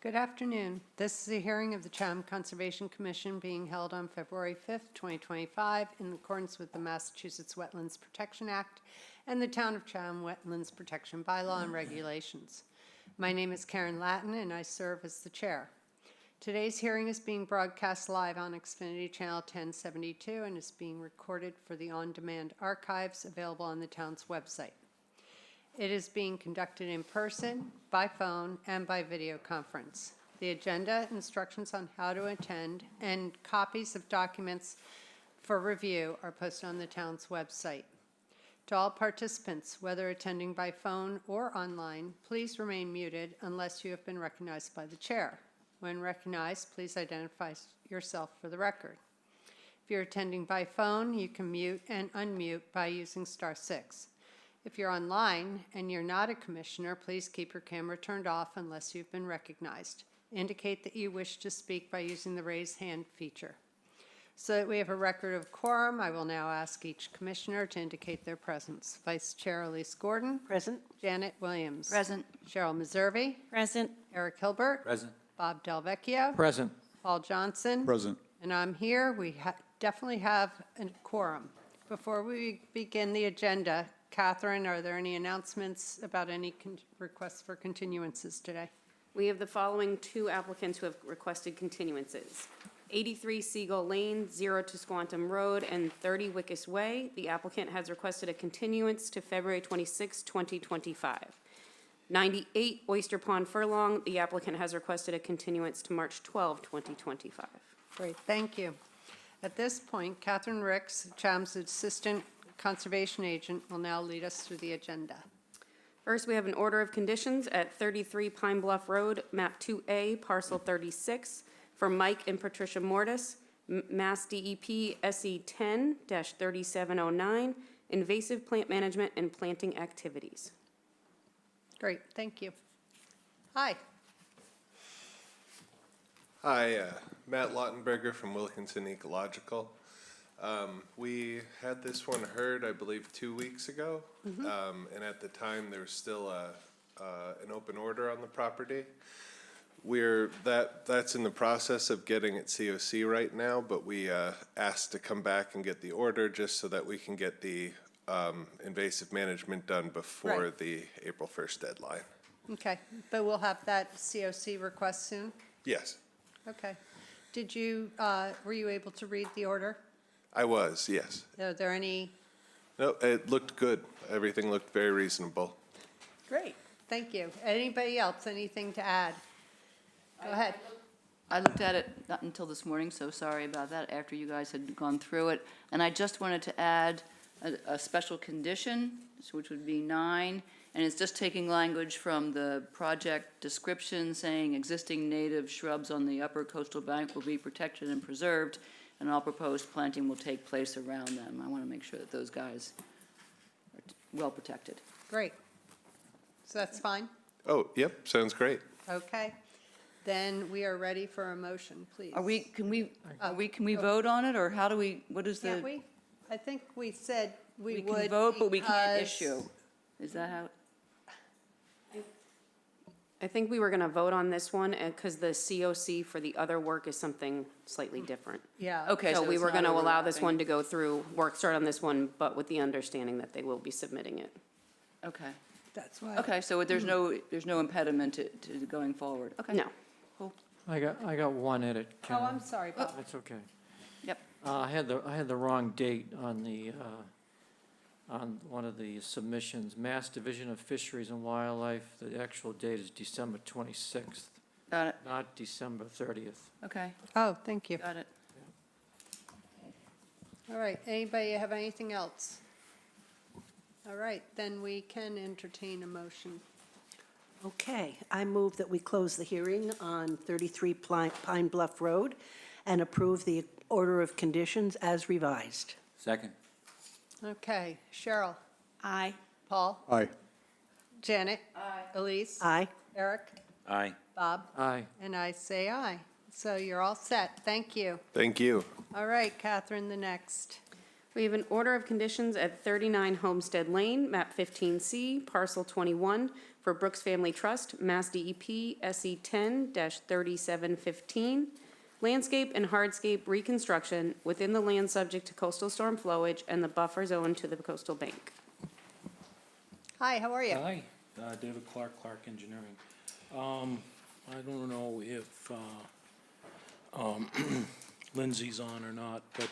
Good afternoon. This is a hearing of the Chatham Conservation Commission being held on February 5th, 2025, in accordance with the Massachusetts Wetlands Protection Act and the Town of Chatham Wetlands Protection Bylaw and Regulations. My name is Karen Latin, and I serve as the chair. Today's hearing is being broadcast live on Xfinity Channel 1072 and is being recorded for the on-demand archives available on the town's website. It is being conducted in person, by phone, and by video conference. The agenda, instructions on how to attend, and copies of documents for review are posted on the town's website. To all participants, whether attending by phone or online, please remain muted unless you have been recognized by the chair. When recognized, please identify yourself for the record. If you're attending by phone, you can mute and unmute by using *6. If you're online and you're not a commissioner, please keep your camera turned off unless you've been recognized. Indicate that you wish to speak by using the raise hand feature. So that we have a record of quorum, I will now ask each commissioner to indicate their presence. Vice Chair Elise Gordon. Present. Janet Williams. Present. Cheryl Meservey. Present. Eric Hilbert. Present. Bob Delvecchio. Present. Paul Johnson. Present. And I'm here. We definitely have a quorum. Before we begin the agenda, Catherine, are there any announcements about any requests for continuances today? We have the following two applicants who have requested continuances. 83 Seagull Lane, 0 to Squantum Road, and 30 Wickus Way. The applicant has requested a continuance to February 26, 2025. 98 Oyster Pond Furlong. The applicant has requested a continuance to March 12, 2025. Great, thank you. At this point, Catherine Ricks, Chatham's Assistant Conservation Agent, will now lead us through the agenda. First, we have an order of conditions at 33 Pine Bluff Road, map 2A, parcel 36, for Mike and Patricia Mortis, Mass DEP SE 10-3709, invasive plant management and planting activities. Great, thank you. Hi. Hi, Matt Lautenberger from Wilkinson Ecological. We had this one heard, I believe, 2 weeks ago, and at the time there was still an open order on the property. That's in the process of getting it COC right now, but we asked to come back and get the order just so that we can get the invasive management done before the April 1st deadline. Okay, but we'll have that COC request soon? Yes. Okay. Did you, were you able to read the order? I was, yes. Are there any? No, it looked good. Everything looked very reasonable. Great, thank you. Anybody else, anything to add? Go ahead. I looked at it not until this morning, so sorry about that, after you guys had gone through it. And I just wanted to add a special condition, which would be 9, and it's just taking language from the project description saying existing native shrubs on the upper coastal bank will be protected and preserved, and all proposed planting will take place around them. I want to make sure that those guys are well protected. Great. So that's fine? Oh, yep, sounds great. Okay. Then we are ready for a motion, please. Can we vote on it, or how do we, what is the? Can't we? I think we said we would. We can vote, but we can't because- issue. Is that how? I think we were going to vote on this one because the COC for the other work is something slightly different. Yeah. Okay, So we it's were not going to allow this overlapping. one to go through, start on this one, but with the understanding that they will be submitting it. Okay. That's why. Okay, so there's no impediment to going forward. Okay. No. Cool. I got one edit, Oh, Karen. I'm sorry, Bob. That's okay. Yep. I had the wrong date on the on one of the submissions. Mass Division of Fisheries and Wildlife. The actual date is December 26th, Got it. not December 30th. Okay. Oh, thank you. Got it. All right, anybody have anything else? All right, then we can entertain a motion. Okay, I move that we close the hearing on 33 Pine Bluff Road and approve the order of conditions as revised. Second. Okay, Cheryl. Aye. Paul. Aye. Janet. Aye. Elise. Aye. Eric. Aye. Bob. Aye. And I say aye. So you're all set. Thank you. Thank you. All right, Catherine, the next. We have an order of conditions at 39 Homestead Lane, map 15C, parcel 21, for Brooks Family Trust, Mass DEP SE 10-3715, landscape and hardscape reconstruction within the land subject to coastal storm flowage and the buffer zone to the coastal bank. Hi, how are you? Hi, David Clark, Clark Engineering. I don't know if Lindsay's on or not, but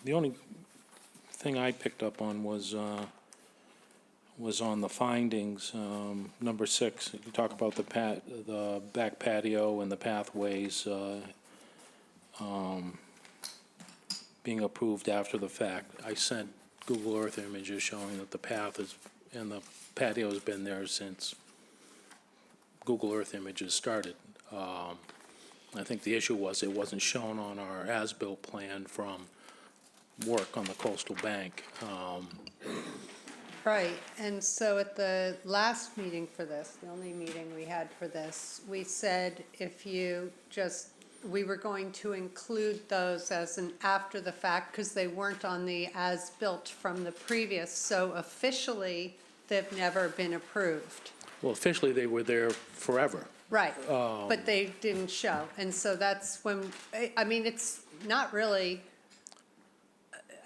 the only thing I picked up on was on the findings, number 6. You talk about the back patio and the pathways being approved after the fact. I sent Google Earth images showing that the path is, and the patio's been there since Google Earth images started. I think the issue was it wasn't shown on our as-built plan from work on the coastal bank. Right, and so at the last meeting for this, the only meeting we had for this, we said if you just, we were going to include those as an after the fact because they weren't on the as-built from the previous, so officially, they've never been approved. Well, officially, they were there forever. Right, but they didn't show, and so that's when, I mean, it's not really,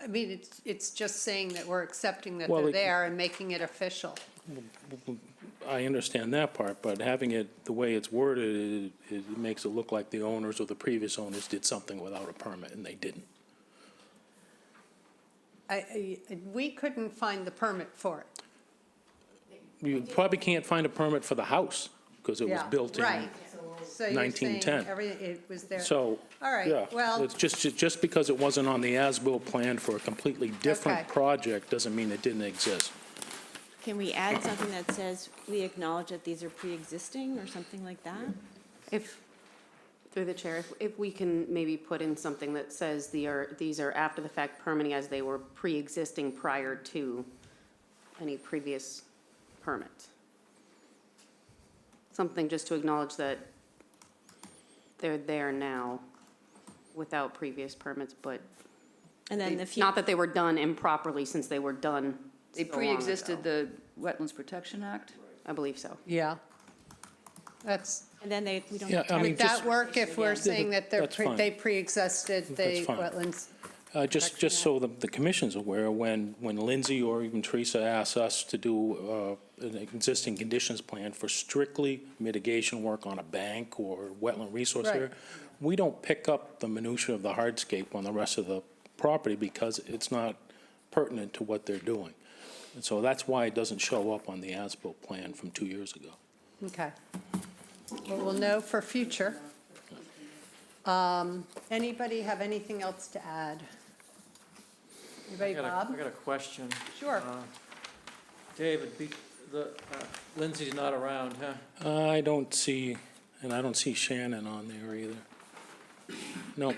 I mean, it's just saying that we're accepting that Well, they're it- there and making it official. I understand that part, but having it the way it's worded, it makes it look like the owners or the previous owners did something without a permit, and they didn't. We couldn't find the permit for it. You probably can't find a permit for the house, because it was Yeah, built in. right. So you're saying 1910. everything, it was there. So, All right, yeah, well- it's just because it wasn't on the as-built plan for a completely different Okay. project doesn't mean it didn't exist. Can we add something that says we acknowledge that these are pre-existing or something like that? If, through the chair, if we can maybe put in something that says these are after-the-fact permitting as they were pre-existing prior to any previous permit. Something just to acknowledge that they're there now without previous permits, but And then the not that they were done improperly since they were done They so long pre-existed ago. the Wetlands Protection Act? I believe so. Yeah. That's, and then we don't Yeah, have to. I mean, would that just- work if we're saying that they're, That's fine. they pre-existed the That's fine. wetlands? Just so the commission's aware, when Lindsay or even Teresa asks us to do an existing conditions plan for strictly mitigation work on a bank or wetland resource Right. area, we don't pick up the minutia of the hardscape on the rest of the property because it's not pertinent to what they're doing. And so that's why it doesn't show up on the as-built plan from 2 years ago. Okay. Well, we'll know for future. Anybody have anything else to add? Anybody, I Bob? got a question. Sure. David, Lindsay's not around, huh? I don't see Shannon on there either. No,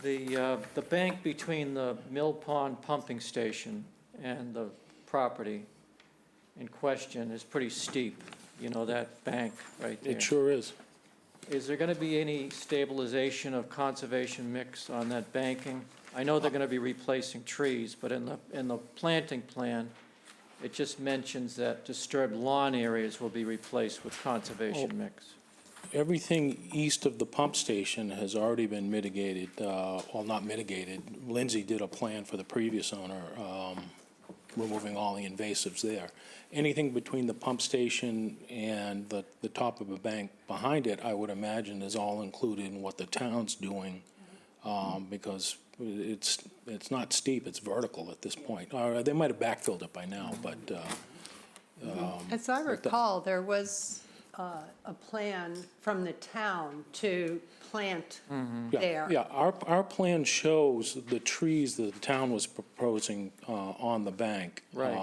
The bank between the Mill Pond pumping station and the property in question is pretty steep. You know, that bank right there. it sure is. Is there going to be any stabilization of conservation mix on that banking? I know they're going to be replacing trees, but in the planting plan, it just mentions that disturbed lawn areas will be replaced with conservation mix. Everything east of the pump station has already been mitigated, well, not mitigated. Lindsay did a plan for the previous owner, removing all the invasives there. Anything between the pump station and the top of a bank behind it, I would imagine, is all included in what the town's doing, because it's not steep, it's vertical at this point. They might have backfilled it by now, but, As I recall, there was a plan from the town to plant there. yeah, our plan shows the trees that the town was proposing on the bank. Right.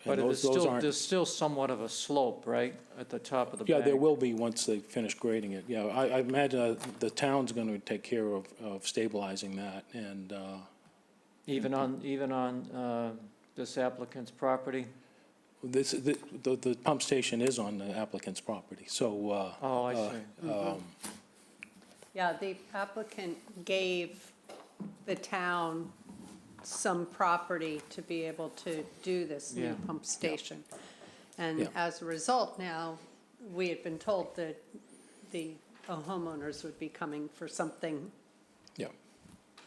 And But it is those still, aren't- there's still somewhat of a slope, right, at the top of the Yeah, bank? there will be once they finish grading it. Yeah, I imagine the town's going to take care of stabilizing that, and, Even on this applicant's property? the pump station is on the applicant's property, so, Oh, I see. Yeah, the applicant gave the town some property to be able to do this new Yeah. pump station. And Yeah. as a result, now, we had been told that the homeowners would be coming for something Yeah.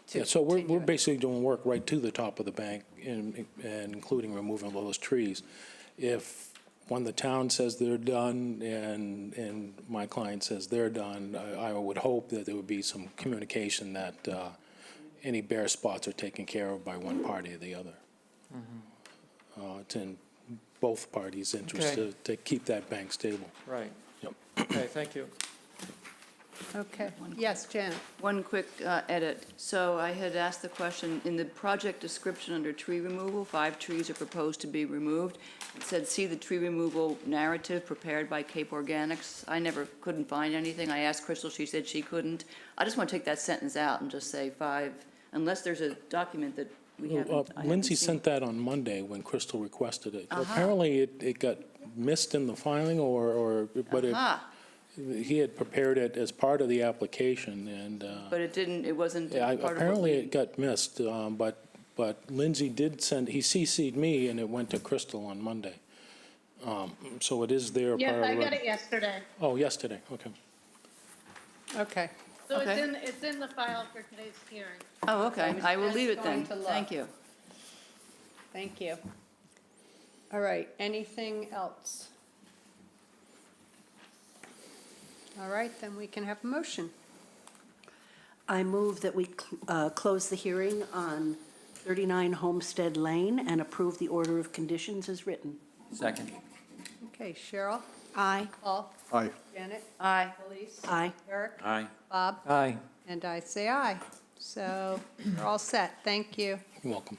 to Yeah, so we're continue it. basically doing work right to the top of the bank, and including removing all those trees. If, when the town says they're done, and my client says they're done, I would hope that there would be some communication that any bare spots are taken care of by one party or the other. It's in both parties' interest Okay. to keep that bank stable. Right. Yep. Okay, thank you. Okay, yes, Janet? One quick edit. So I had asked the question, in the project description under tree removal, 5 trees are proposed to be removed. It said, see the tree removal narrative prepared by Cape Organics. I couldn't find anything. I asked Crystal, she said she couldn't. I just want to take that sentence out and just say 5, unless there's a document that we haven't, I haven't Lindsay seen. sent that on Monday when Crystal requested it. Uh-huh. Apparently, it got missed in the filing, but he had prepared it as part of the application, and But it didn't, it wasn't yeah, part of what apparently we- it got missed, but Lindsay did send, he CC'd me, and it went to Crystal on Monday. So it is there. Yes, part of I the got rec- it yesterday. Oh, yesterday, okay. Okay. So Okay. it's in the file for today's hearing. Oh, okay. was I will just leave it then. going to look. Thank you. Thank you. All right, anything else? All right, then we can have a motion. I move that we close the hearing on 39 Homestead Lane and approve the order of conditions as written. Second. Okay, Cheryl? Aye. Paul? Aye. Janet? Aye. Elise? Aye. Eric? Aye. Bob? Aye. And I say aye. So we're all set. Thank you. You're welcome.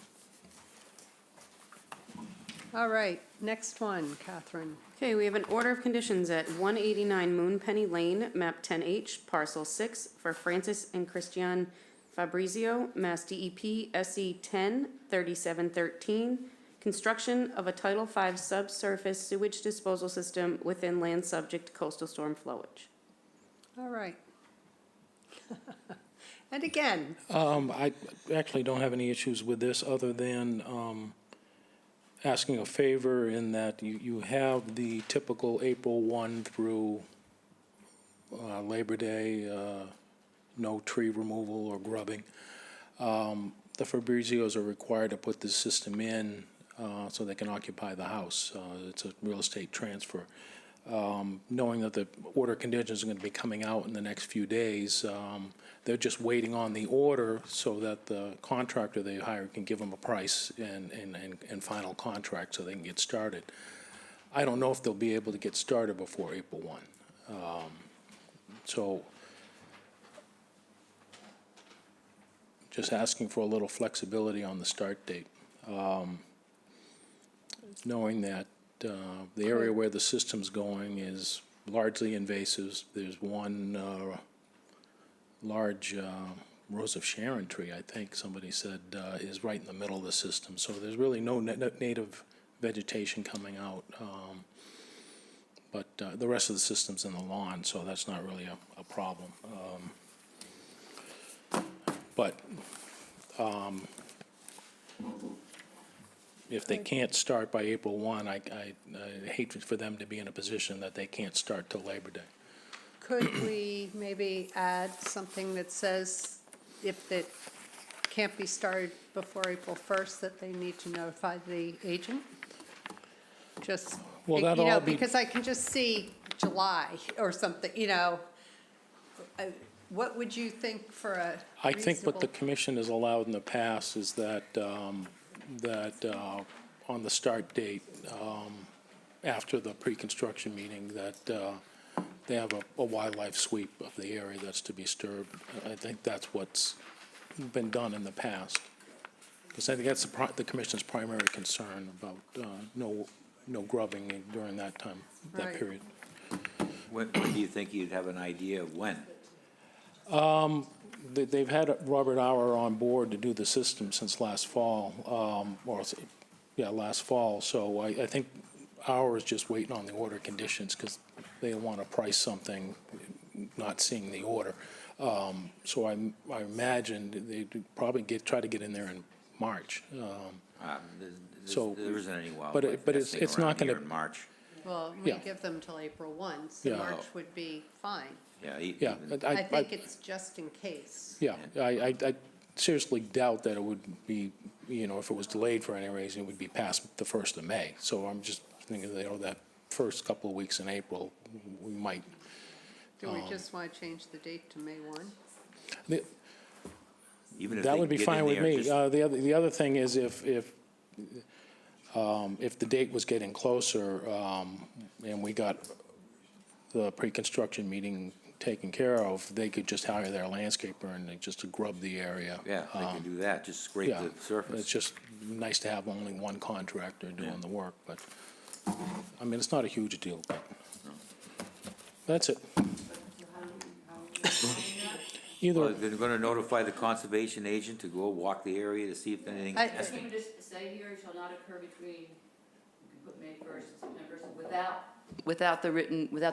All right, next one, Catherine. Okay, we have an order of conditions at 189 Moonpenny Lane, map 10H, parcel 6, for Francis and Christian Fabrizio, Mass DEP SE 103713, construction of a Title V subsurface sewage disposal system within land subject to coastal storm flowage. All right. And again, I actually don't have any issues with this, other than asking a favor in that you have the typical April 1 through Labor Day, no tree removal or grubbing. The Fabrizios are required to put this system in so they can occupy the house. It's a real estate transfer. Knowing that the order conditions are going to be coming out in the next few days, they're just waiting on the order so that the contractor they hire can give them a price and final contract so they can get started. I don't know if they'll be able to get started before April 1. So just asking for a little flexibility on the start date. Knowing that the area where the system's going is largely invasives. There's one large Rose of Sharon tree, I think somebody said, is right in the middle of the system. So there's really no native vegetation coming out. But the rest of the system's in the lawn, so that's not really a problem. But if they can't start by April 1, I hate for them to be in a position that they can't start till Labor Day. could we maybe add something that says if it can't be started before April 1st, that they need to notify the agent? Just, Well, you that'll know, all be- because I can just see July or something, you know. What would you think for a I think what the reasonable- commission has allowed in the past is that, on the start date, after the pre-construction meeting, that they have a wildlife sweep of the area that's to be disturbed. I think that's what's been done in the past. Because I think that's the commission's primary concern about no grubbing during that time, that Right. period. When do you think you'd have an idea of when? They've had Robert Auer on board to do the system since last fall, last fall. So I think Auer is just waiting on the order conditions because they want to price something, not seeing the order. So I imagine they'd probably try to get in there in March. So- There isn't any but wildlife it's nesting not around here gonna- in March. Well, we Yeah. give them till April 1, so Yeah. March would be fine. Yeah. Yeah, even- I think it's just in case. Yeah, I seriously doubt that it would be, if it was delayed for any reason, it would be past the 1st of May. So I'm just thinking, that first couple of weeks in April, we might. Do we just want to change the date to May 1? Even if That they would be get in fine with there, me. just- The other thing is if the date was getting closer, and we got the pre-construction meeting taken care of, they could just hire their landscaper and they just to grub the area. Yeah, they can do that, just scrape Yeah, the surface. it's just nice to have only one contractor doing the work, but, I mean, it's not a huge deal, but that's it. Well, Either, they're gonna notify the conservation agent to go walk the area to see if anything. I- If you just say here, it shall not occur between, you can put May 1st and September 1st, without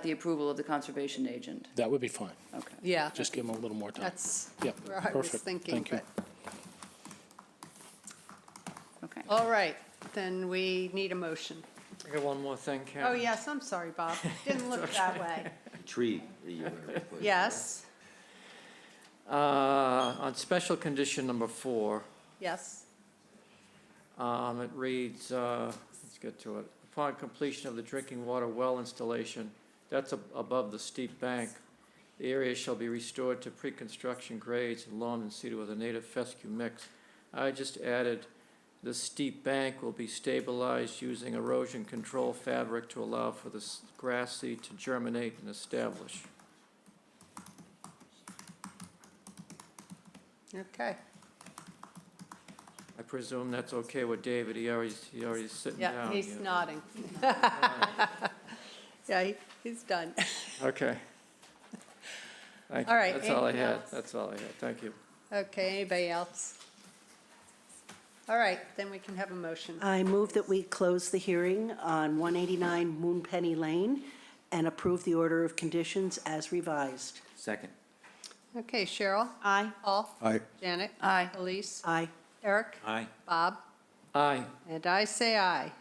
the approval of the conservation agent. that would be fine. Okay. Yeah, Just give them a little more time. that's Yep, where I was perfect. thinking, Thank you. but, Okay. all right, then we need a motion. I got one more thing, Karen. Oh, yes, I'm sorry, Bob. Didn't look that way. Tree that you're gonna replace. Yes, On special condition number 4, yes. it reads, let's get to it. Upon completion of the drinking water well installation, that's above the steep bank, the area shall be restored to pre-construction grades and lawn and seeded with a native fescue mix. I just added, the steep bank will be stabilized using erosion control fabric to allow for the grass seed to germinate and establish. Okay, I presume that's okay with David, he already sitting yeah, down. he's here. nodding. Yeah, he's done. Okay. Thank you. All right, That's all I anything had, else? that's all I had, thank you. Okay, anybody else? All right, then we can have a motion. I move that we close the hearing on 189 Moonpenny Lane and approve the order of conditions as revised. Second. Okay, Cheryl? Aye. Paul? Aye. Janet? Aye. Elise? Aye. Eric? Aye. Bob? Aye. And I say aye.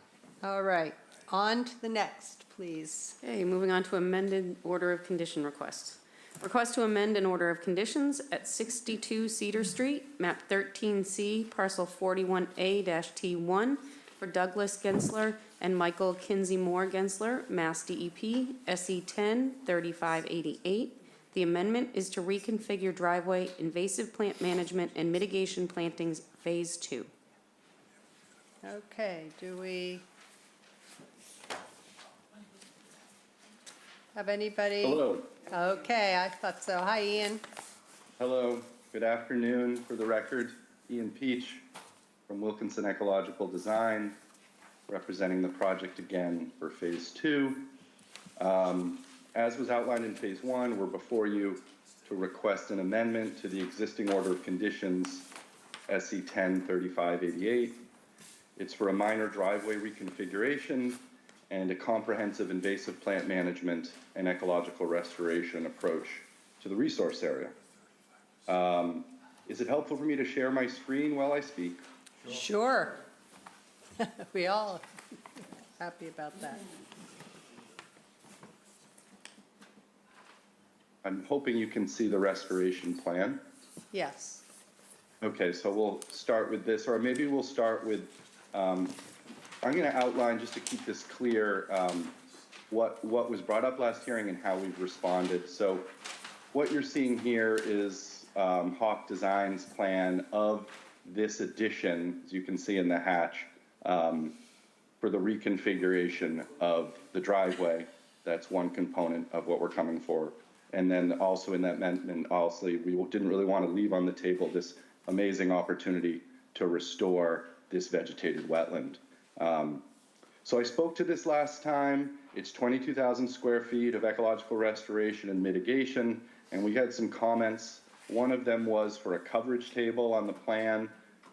All right, on to the next, please. Okay, moving on to amended order of condition requests. Request to amend an order of conditions at 62 Cedar Street, map 13C, parcel 41A-T1 for Douglas Gensler and Michael Kinsey Moore Gensler, Mass DEP, SE 10-3588. The amendment is to reconfigure driveway, invasive plant management, and mitigation plantings, Phase 2. Okay, do we have anybody? Hello. Okay, I thought so. Hi, Ian. Hello. Good afternoon. For the record, Ian Peach from Wilkinson Ecological Design, representing the project again for Phase 2. As was outlined in Phase 1, we're before you to request an amendment to the existing order of conditions, SE 10-3588. It's for a minor driveway reconfiguration and a comprehensive invasive plant management and ecological restoration approach to the resource area. Is it helpful for me to share my screen while I speak? Sure. We all happy about that. I'm hoping you can see the restoration plan. Yes. Okay, so we'll start with this, or maybe we'll start with, I'm going to outline, just to keep this clear, what was brought up last hearing and how we've responded. So what you're seeing here is Hawk Design's plan of this addition, as you can see in the hatch, for the reconfiguration of the driveway. That's one component of what we're coming for. And then also in that amendment, obviously, we didn't really want to leave on the table this amazing opportunity to restore this vegetated wetland. So I spoke to this last time. It's 22,000 square feet of ecological restoration and mitigation, and we had some comments. One of them was for a coverage table on the plan.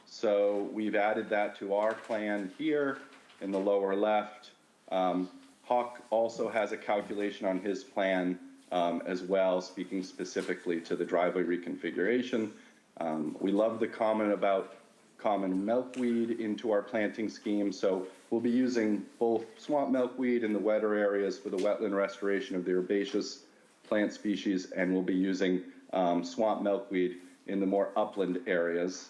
So we've added that to our plan here in the lower left. Hawk also has a calculation on his plan as well, speaking specifically to the driveway reconfiguration. We love the comment about common milkweed into our planting scheme, so we'll be using both swamp milkweed in the wetter areas for the wetland restoration of the herbaceous plant species, and we'll be using swamp milkweed in the more upland areas.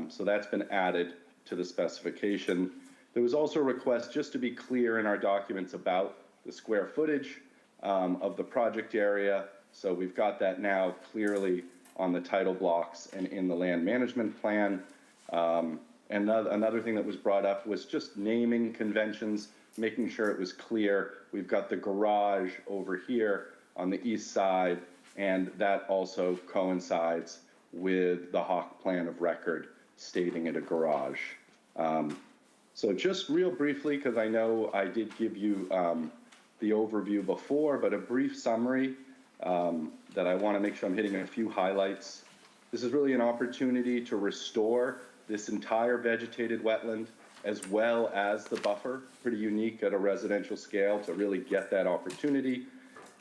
So that's been added to the specification. There was also a request, just to be clear in our documents, about the square footage of the project area. So we've got that now clearly on the title blocks and in the land management plan. And another thing that was brought up was just naming conventions, making sure it was clear. We've got the garage over here on the east side, and that also coincides with the Hawk plan of record stating it a garage. So just real briefly, because I know I did give you the overview before, but a brief summary that I want to make sure I'm hitting a few highlights. This is really an opportunity to restore this entire vegetated wetland as well as the buffer. Pretty unique at a residential scale to really get that opportunity.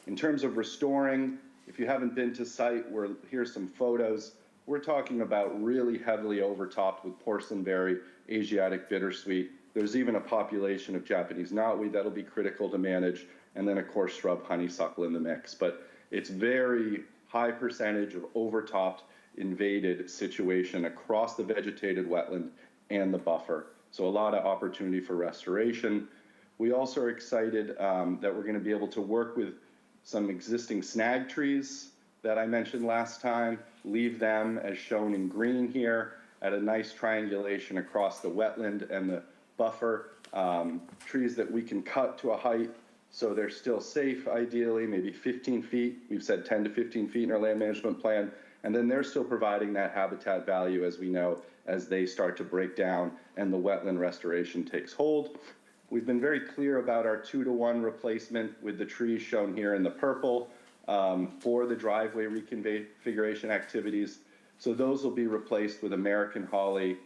In terms of restoring, if you haven't been to site, here's some photos. We're talking about really heavily overtopped with porcelainberry, Asiatic bittersweet. There's even a population of Japanese knotweed that'll be critical to manage, and then of course shrub honeysuckle in the mix. But it's very high percentage of overtopped, invaded situation across the vegetated wetland and the buffer. So a lot of opportunity for restoration. We also are excited that we're going to be able to work with some existing snag trees that I mentioned last time, leave them as shown in green here at a nice triangulation across the wetland and the buffer. Trees that we can cut to a height so they're still safe, ideally, maybe 15 feet. We've said 10 to 15 feet in our land management plan. And then they're still providing that habitat value, as we know, as they start to break down and the wetland restoration takes hold. We've been very clear about our 2-to-1 replacement with the trees shown here in the purple for the driveway reconfiguration activities. So those will be replaced with American holly,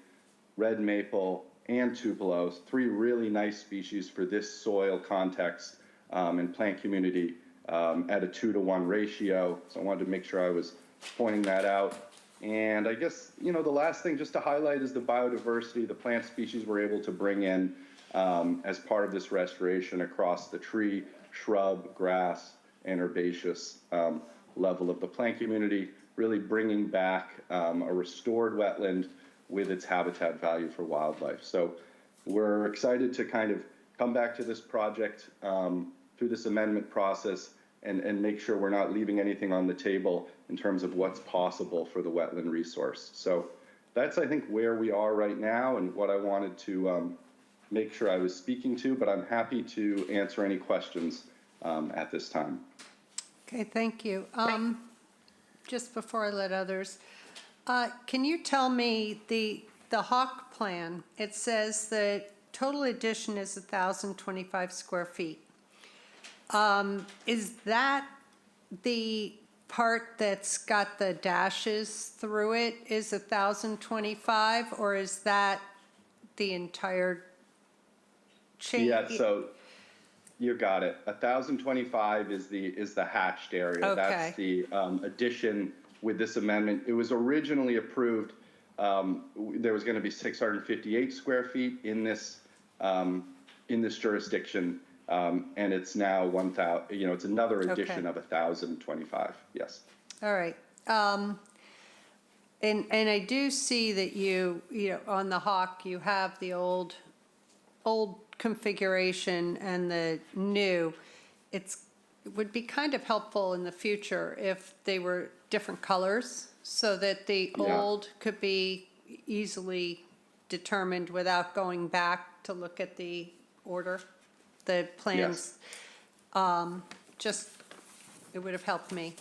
red maple, and tupelo, 3 really nice species for this soil context and plant community at a 2-to-1 ratio. So I wanted to make sure I was pointing that out. And I guess, the last thing just to highlight is the biodiversity, the plant species we're able to bring in as part of this restoration across the tree, shrub, grass, and herbaceous level of the plant community, really bringing back a restored wetland with its habitat value for wildlife. So we're excited to kind of come back to this project through this amendment process and make sure we're not leaving anything on the table in terms of what's possible for the wetland resource. So that's, I think, where we are right now and what I wanted to make sure I was speaking to, but I'm happy to answer any questions at this time. Okay, thank you. Just before I let others, can you tell me the Hawk plan, it says the total addition is 1,025 square feet. Is that the part that's got the dashes through it is 1,025, or is that the entire change? Yeah, so you got it. 1,025 is the hatched area. Okay. That's the addition with this amendment. It was originally approved. There was going to be 658 square feet in this jurisdiction, and it's now 1,000. It's another addition of 1,025. Yes. All right. And I do see that you on the Hawk, you have the old configuration and the new. It would be kind of helpful in the future if they were different colors so that the old could be easily determined without going back to look at the order, the plans. It would have helped me.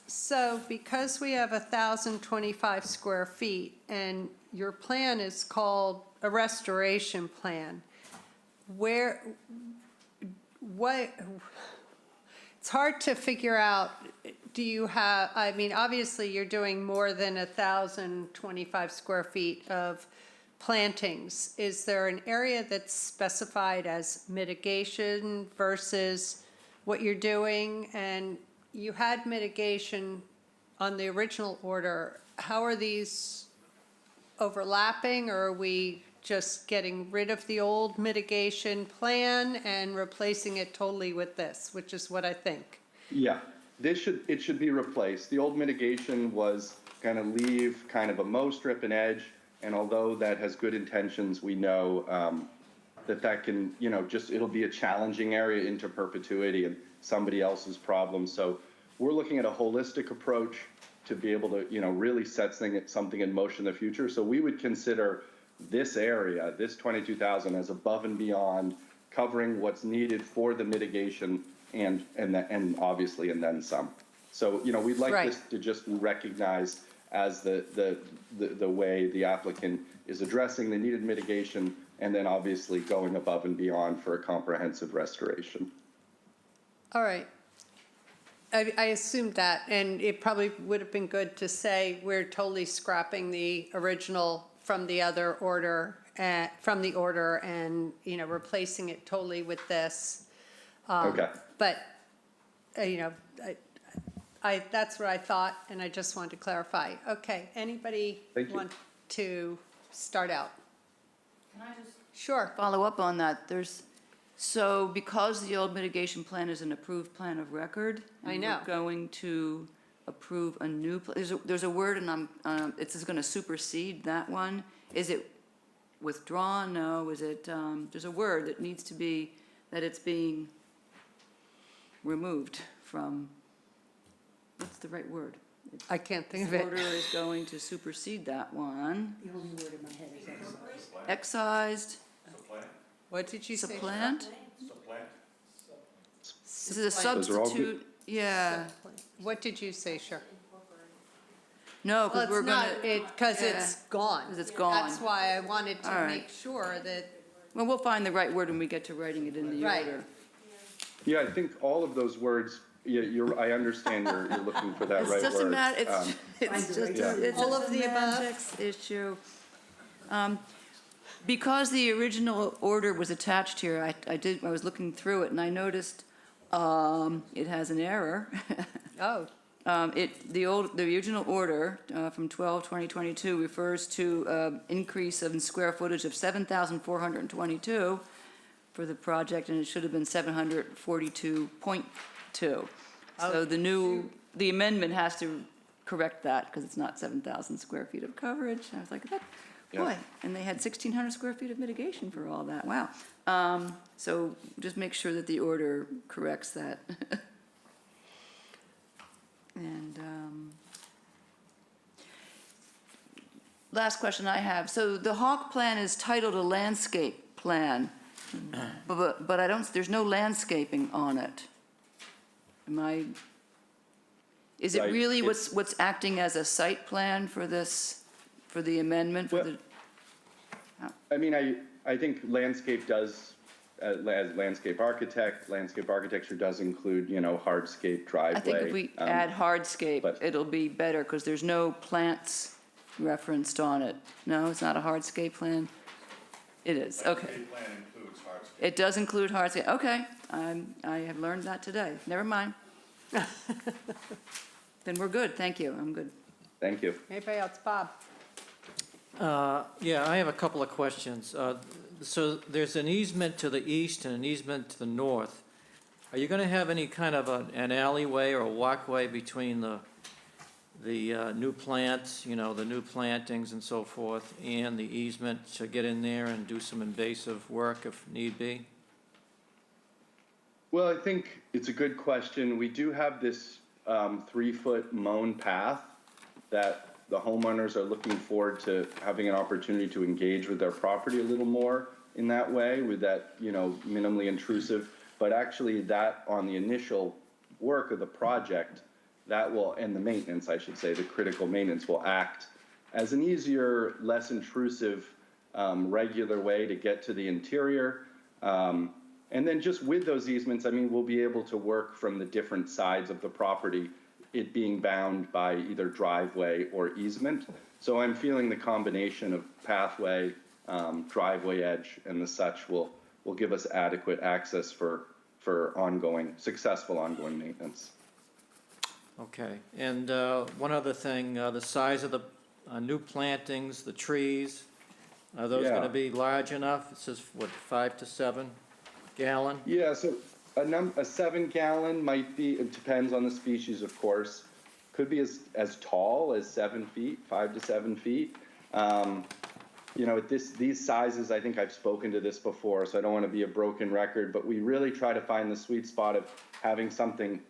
So because we have 1,025 square feet and your plan is called a restoration plan, it's hard to figure out, obviously you're doing more than 1,025 square feet of plantings. Is there an area that's specified as mitigation versus what you're doing, and you had mitigation on the original order. How are these overlapping, or are we just getting rid of the old mitigation plan and replacing it totally with this, which is what I think? Yeah, it should be replaced. The old mitigation was gonna leave kind of a mow strip and edge, and although that has good intentions, we know, that can, it'll be a challenging area into perpetuity and somebody else's problem. So we're looking at a holistic approach to be able to, really set something in motion in the future. So we would consider this area, this 22,000, as above and beyond, covering what's needed for the mitigation and obviously, and then some. So, we'd like Right. this to just be recognized as the way the applicant is addressing the needed mitigation, and then obviously going above and beyond for a comprehensive restoration. All right. I assumed that, and it probably would have been good to say we're totally scrapping the original from the other order, from the order, and, replacing it totally with this. Okay. But, that's what I thought, and I just wanted to clarify. Okay, anybody Thank you. want to start out? Can I just Sure. follow up on that? So because the old mitigation plan is an approved plan of record. I and know. we're going to approve a new, there's a word, and it's just gonna supersede that one. Is it withdrawn? No, is it, there's a word that needs to be, that it's being removed from, what's the right word? I can't think of This it. order is going to supersede that one. The only word in my head is excised. Excised, What did you say? supplant? Is it a Those are all good. substitute? Yeah. What did you say, Cher? No, Well, because we're it's not, gonna, because it's gone. 'Cause it's gone. That's why I wanted to All right. make sure that, well, we'll find the right word when we get to writing it in the Right. order. Yeah, I think all of those words, I understand you're looking for that It right word. doesn't matter, it's Um, just, Yeah. it's All a of the above? semantics issue. Because the original order was attached here, I was looking through it and I noticed, it has an error. oh, The original order from 12/2022 refers to increase in square footage of 7,422 for the project, and it should have been 742.2. So the amendment has to correct that, because it's not 7,000 square feet of coverage. I was like, boy, and they had 1,600 square feet of mitigation for all that, wow. So just make sure that the order corrects that. And last question I have, so the Hawk plan is titled a landscape plan, but I don't, there's no landscaping on it. Is it Right, really it's- what's acting as a site plan for this, for the amendment, for Well- the, I mean, I think landscape does, as landscape architecture does include, hardscape driveway. I think if we add hardscape, but- it'll be better, because there's no plants referenced on it. No, it's not a hardscape plan? It is, okay. It does include hardscape, okay. I have learned that today, never mind. Then we're good, thank you, I'm good. Thank you. anybody else? Bob? Yeah, I have a couple of questions. So there's an easement to the east and an easement to the north. Are you going to have any kind of an alleyway or a walkway between the new plants, the new plantings and so forth, and the easement to get in there and do some invasive work if need be? Well, I think it's a good question. We do have this 3-foot mown path that the homeowners are looking forward to having an opportunity to engage with their property a little more in that way, with that, minimally intrusive. But actually that, on the initial work of the project, that will, and the maintenance, I should say, the critical maintenance will act as an easier, less intrusive, regular way to get to the interior. And then just with those easements, I mean, we'll be able to work from the different sides of the property, it being bound by either driveway or easement. So I'm feeling the combination of pathway, driveway edge, and the such will give us adequate access for for successful ongoing maintenance. Okay, and one other thing, the size of the new plantings, the trees, are those Yeah. gonna be large enough? It says, what, 5 to 7 gallon? Yeah, so a 7 gallon might be, it depends on the species, of course. Could be as tall as 7 feet, 5 to 7 feet. You know, at these sizes, I think I've spoken to this before, so I don't want to be a broken record, but we really try to find the sweet spot of having something,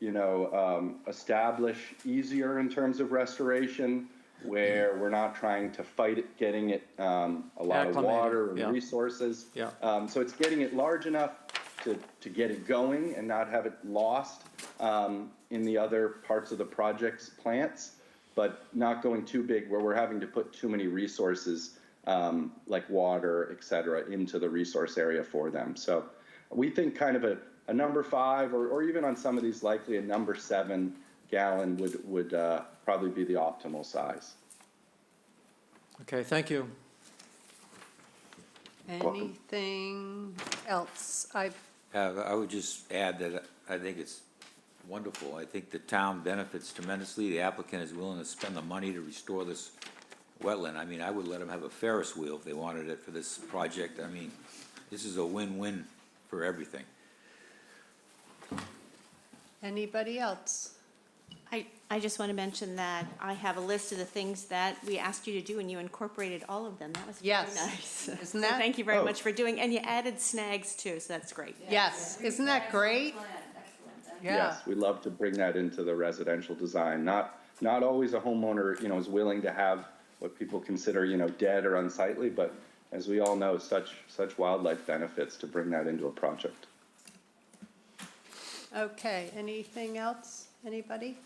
you know, establish easier in terms of restoration, where we're not trying to fight it, getting it a lot of Acclimated, water yeah. and resources. Yeah. So it's getting it large enough to get it going and not have it lost in the other parts of the project's plants, but not going too big where we're having to put too many resources like water, et cetera, into the resource area for them. So we think kind of a number 5, or even on some of these likely a number 7 gallon would probably be the optimal size. Okay, thank you. Anything else? I would just add that I think it's wonderful. I think the town benefits tremendously. The applicant is willing to spend the money to restore this wetland. I mean, I would let them have a Ferris wheel if they wanted it for this project. I mean, this is a win-win for everything. Anybody else? I just want to mention that I have a list of the things that we asked you to do, and you incorporated all of them. That was very Yes. nice. Isn't So that- thank you very Oh. much for doing, and you added snags too, so that's great. Yes, isn't that great? Yeah, Yes, we love to bring that into the residential design. Not always a homeowner, you know, is willing to have what people consider, you know, dead or unsightly, but as we all know, such wildlife benefits to bring that into a project. okay, anything else? Anybody?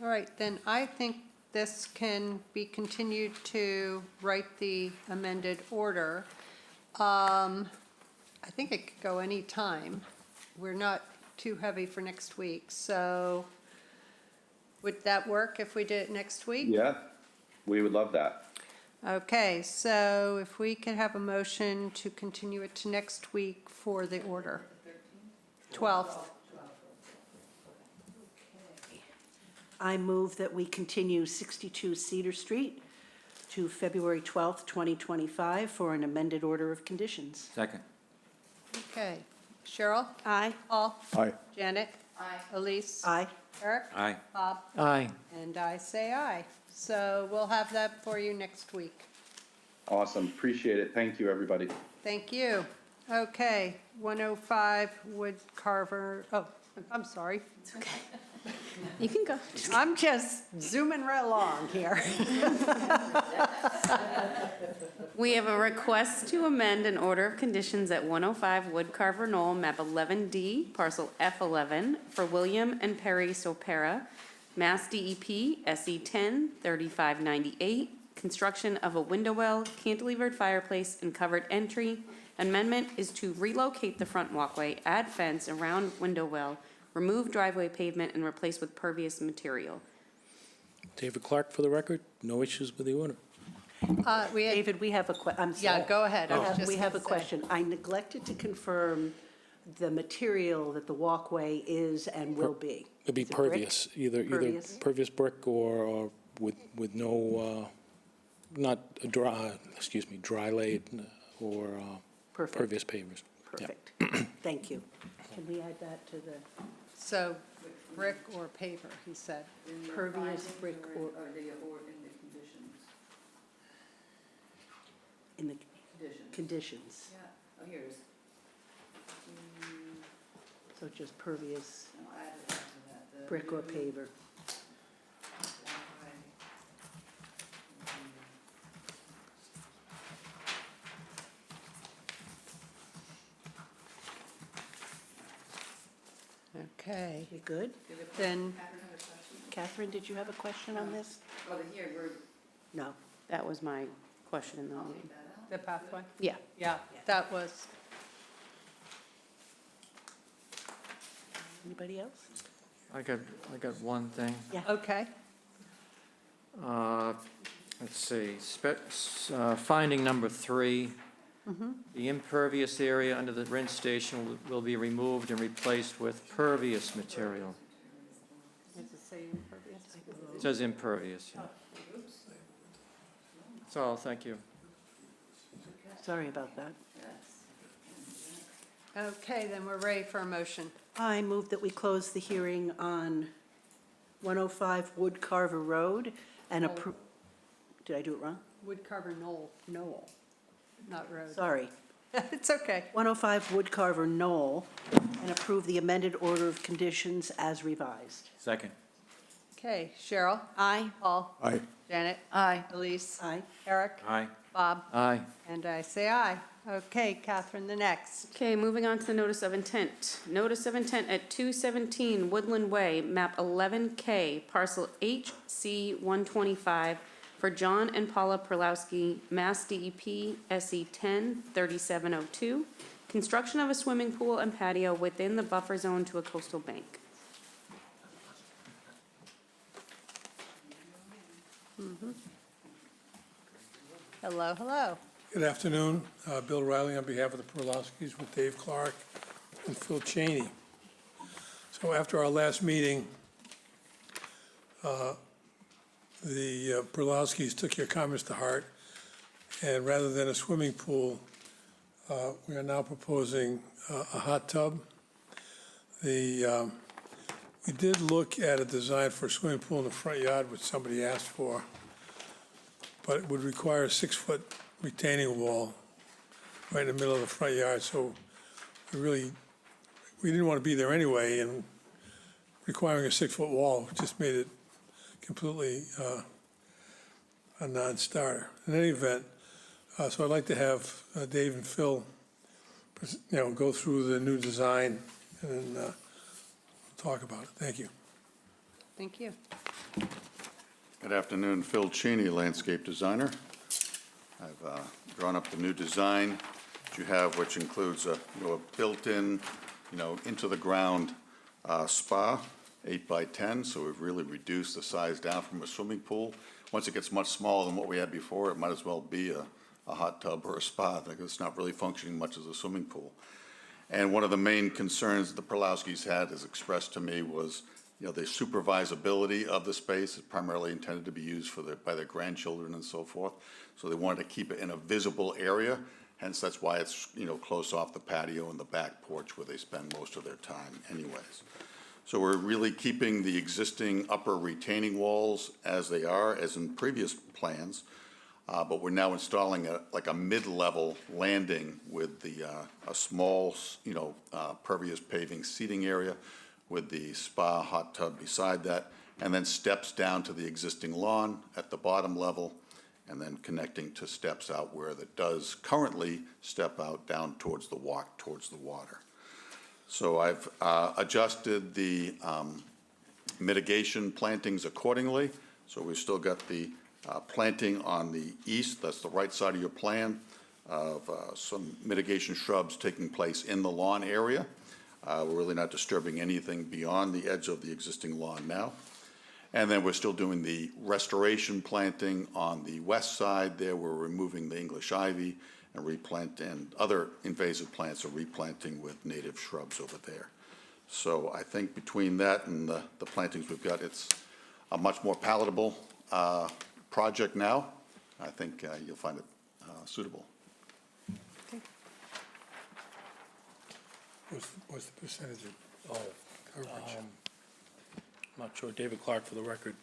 All right, then I think this can be continued to write the amended order. I think it could go any time. We're not too heavy for next week, so would that work if we did it next week? Yeah, we would love that. Okay, so if we could have a motion to continue it to next week for the order. 12th. I move that we continue 62 Cedar Street to February 12th, 2025 for an amended order of conditions. Second. Okay, Cheryl? Aye. Paul? Aye. Janet? Aye. Elise? Aye. Eric? Aye. Bob? Aye. And I say aye. So we'll have that for you next week. Awesome, appreciate it. Thank you, everybody. Thank you. Okay, 105 Wood Carver, oh, I'm sorry. You can go. I'm just zooming right along here. We have a request to amend an order of conditions at 105 Wood Carver Knoll, map 11D, parcel F11, for William and Perry Sopera, Mass DEP, SE 10 3598, construction of a window well, cantilevered fireplace, and covered entry. Amendment is to relocate the front walkway, add fence around window well, remove driveway pavement, and replace with pervious material. David Clark for the record, no issues with the order. We had, David, we have a I'm sorry. yeah, go ahead. I was just We have a gonna say. question. I neglected to confirm the material that the walkway is and will be. It'd be Is it brick? pervious, either Pervious? pervious brick or with no, not a dry laid or Perfect. pervious pavers. Yeah. Perfect. Thank you. Can we add that to the So brick or paver, he said. pervious brick or in the conditions? Oh, here it is. So just pervious No, I added that to that. The brick or paver. Okay, We good? then, Catherine, did you have a question on this? Oh, the here, we're, No. That was my question in the meeting. the pathway? Yeah. Yeah, that was, Anybody else? I got one thing. okay. Let's see, finding number 3, The impervious area under the rinse station will be removed and replaced with pervious material. Does it say impervious? It says impervious, yeah. That's all, thank you. Sorry about that. Okay, then we're ready for a motion. I move that we close the hearing on 105 Wood Carver Road and approve, did I do it wrong? Wood Carver Knoll, not road. Sorry. It's okay. 105 Wood Carver Knoll, and approve the amended order of conditions as revised. Second. Okay, Cheryl? Aye. Paul? Aye. Janet? Aye. Elise? Aye. Eric? Aye. Bob? Aye. And I say aye. Okay, Catherine, the next. Okay, moving on to the notice of intent. Notice of intent at 217 Woodland Way, map 11K, parcel HC 125, for John and Paula Perlowski, Mass DEP, SE 10 3702, construction of a swimming pool and patio within the buffer zone to a coastal bank. Hello, hello. Good afternoon. Bill Riley on behalf of the Perlowskis with Dave Clark and Phil Cheney. So after our last meeting, the Perlowskis took your comments to heart, and rather than a swimming pool, we are now proposing a hot tub. We did look at a design for a swimming pool in the front yard, which somebody asked for, but it would require a 6-foot retaining wall right in the middle of the front yard, so we didn't want to be there anyway, and requiring a 6-foot wall just made it completely a non-starter. In any event, so I'd like to have Dave and Phil, go through the new design and then talk about it. Thank you. Thank you. Good afternoon, Phil Cheney, landscape designer. I've drawn up the new design that you have, which includes a built-in, into the ground spa, 8 by 10. So we've really reduced the size down from a swimming pool. Once it gets much smaller than what we had before, it might as well be a hot tub or a spa, because it's not really functioning much as a swimming pool. And one of the main concerns the Perlowskis had, as expressed to me, was the supervisability of the space is primarily intended to be used by their grandchildren and so forth. So they wanted to keep it in a visible area, hence that's why it's, close off the patio and the back porch where they spend most of their time anyways. So we're really keeping the existing upper retaining walls as they are, as in previous plans, but we're now installing a mid-level landing with a small, pervious paving seating area, with the spa hot tub beside that, and then steps down to the existing lawn at the bottom level, and then connecting to steps out where that does currently step out down towards the walk, towards the water. So I've adjusted the mitigation plantings accordingly. So we've still got the planting on the east, that's the right side of your plan, of some mitigation shrubs taking place in the lawn area. We're really not disturbing anything beyond the edge of the existing lawn now. And then we're still doing the restoration planting on the west side there. We're removing the English ivy and other invasive plants are replanting with native shrubs over there. So I think between that and the plantings we've got, it's a much more palatable project now. I think you'll find it suitable. What's the percentage of coverage? I'm not sure, David Clark for the record.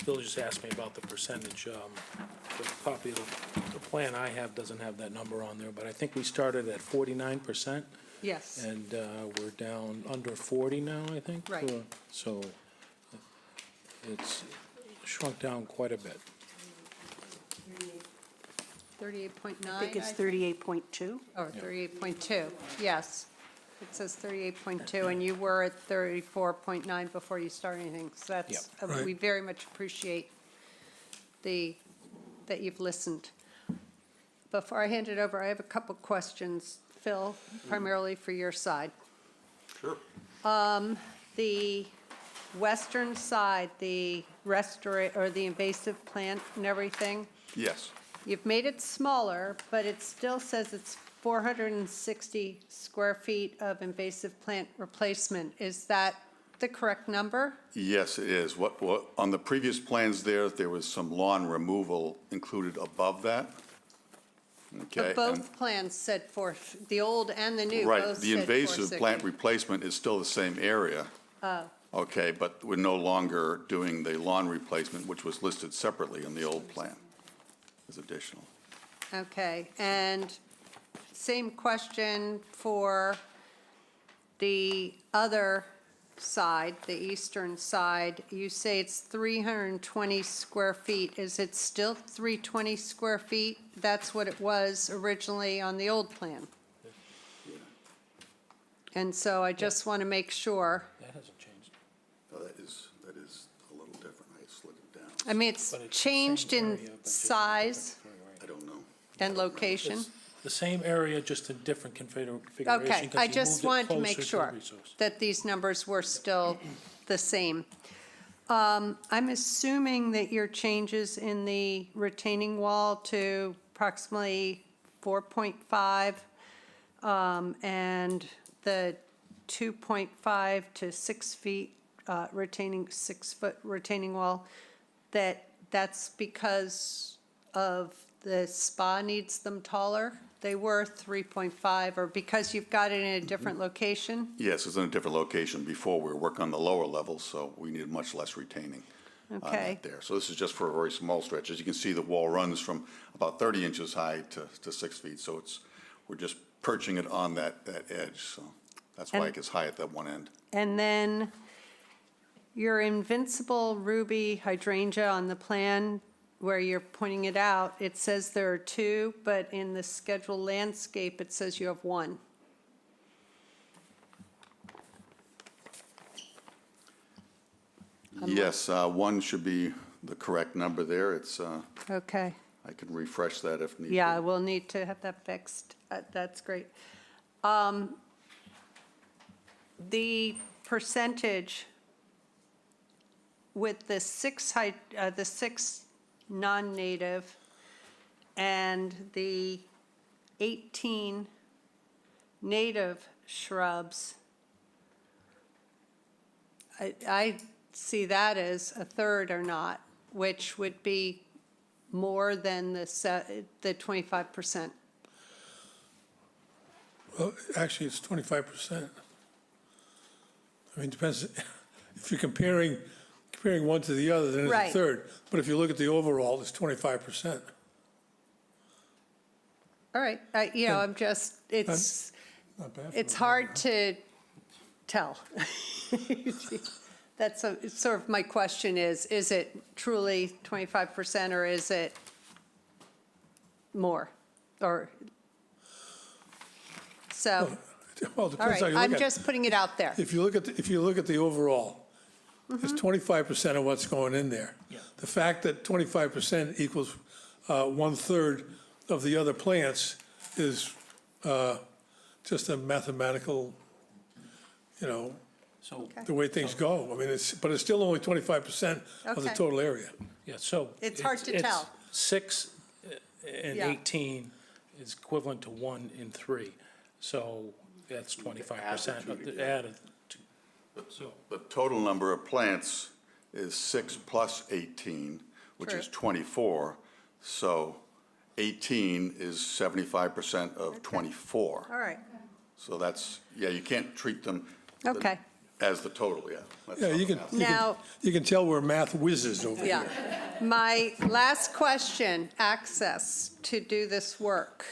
Bill just asked me about the percentage. The copy of the plan I have doesn't have that number on there, but I think we started at 49%, Yes. and we're down under 40 now, I think. Right. So it's shrunk down quite a bit. 38.9? I think it's 38.2. Or 38.2, yes. It says 38.2, and you were at 34.9 before you started anything. So that's, Right. we very much appreciate that you've listened. Before I hand it over, I have a couple questions, Phil, primarily for your side. Sure. The western side, the the invasive plant and everything, Yes. you've made it smaller, but it still says it's 460 square feet of invasive plant replacement. Is that the correct number? Yes, it is. On the previous plans there was some lawn removal included above that. Okay? But both plans said the old and the new Right, both the said invasive 460. plant replacement is still the same area. Oh, Okay, but we're no longer doing the lawn replacement, which was listed separately in the old plan as additional. okay. And same question for the other side, the eastern side. You say it's 320 square feet. Is it still 320 square feet? That's what it was originally on the old plan. And so I just want to make sure. That hasn't changed. Oh, that is a little different. I slid it down. I mean, it's But it's the changed same in area, but just in size I don't know. and location. It's the same area, just a different configuration. Okay, 'cause I you just moved it wanted to closer make the sure resource. that these numbers were still the same. I'm assuming that your changes in the retaining wall to approximately 4.5, and the 2.5 to 6 feet retaining, 6-foot retaining wall, that's because of the spa needs them taller? They were 3.5, or because you've got it in a different location? Yes, it's in a different location. Before, we were working on the lower levels, so we needed much less retaining on Okay. that there. So this is just for a very small stretch. As you can see, the wall runs from about 30 inches high to 6 feet. So we're just perching it on that edge, so that's why And- it gets high at that one end. And then your invincible ruby hydrangea on the plan, where you're pointing it out, it says there are 2, but in the scheduled landscape, it says you have 1. Yes, one should be the correct number there. It's, Okay. I can refresh that if need be. Yeah, we'll need to have that fixed. That's great. The percentage with the 6 non-native and the 18 native shrubs, I see that as a third or not, which would be more than the 25%. Well, actually, it's 25%. I mean, depends, if you're comparing one to the other, then it's a Right. third. But if you look at the overall, it's 25%. All right, I'm just, it's Not bad for it's a- hard to tell. It's sort of my question is it truly 25% or is it more? Or, so, Well, it all depends right, how you look I'm at it. just putting it out there. If you look at the overall, Mm-hmm. it's 25% of what's going in there. Yeah. The fact that 25% equals 1/3 of the other plants is just a mathematical, So, the way things go. I mean, but it's still only 25% of the Okay. total area. yeah, so. It's hard to tell. 6 and Yeah. 18 is equivalent to 1 and 3. So that's 25% of the added. So, The total number of plants is 6 plus 18, which is True. 24. So 18 is 75% of 24. All right, So that's, yeah, you can't treat them okay. as the total, yeah. That's Yeah, how you the can, math- Now, you can tell we're math whizzes over here. yeah. My last question, access to do this work.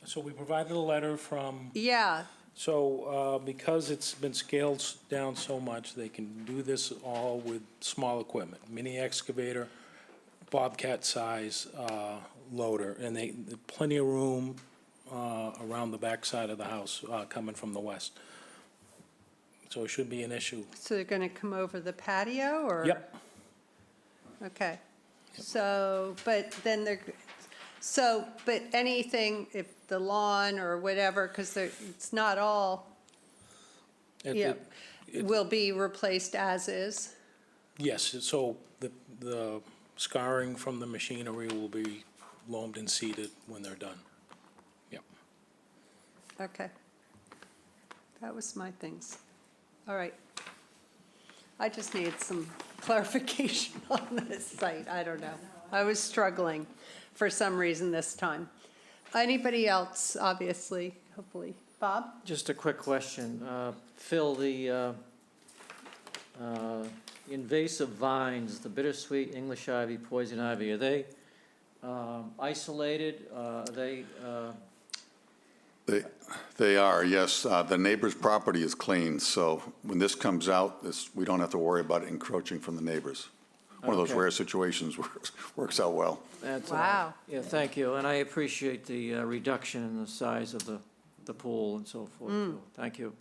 so we provided a letter from, Yeah, so because it's been scaled down so much, they can do this all with small equipment, mini excavator, Bobcat size loader, and plenty of room around the backside of the house coming from the west. So it should be an issue. so they're going to come over the patio or? Yep. Okay, so, but then but anything, if the lawn or whatever, because it's not all, It- yeah, it- will be replaced as is? Yes, so the scarring from the machinery will be loamed and seeded when they're done. Yep. Okay. That was my things. All right. I just needed some clarification on this site. I don't know. I was struggling for some reason this time. Anybody else, obviously, hopefully? Bob? Just a quick question. Phil, the invasive vines, the bittersweet, English ivy, poison ivy, are they isolated? Are they, They are, yes. The neighbor's property is clean, so when this comes out, we don't have to worry about it encroaching from the neighbors. One of those Okay. rare situations works out well. that's, Wow. yeah, thank you. And I appreciate the reduction in the size of the pool and so forth. So, thank you.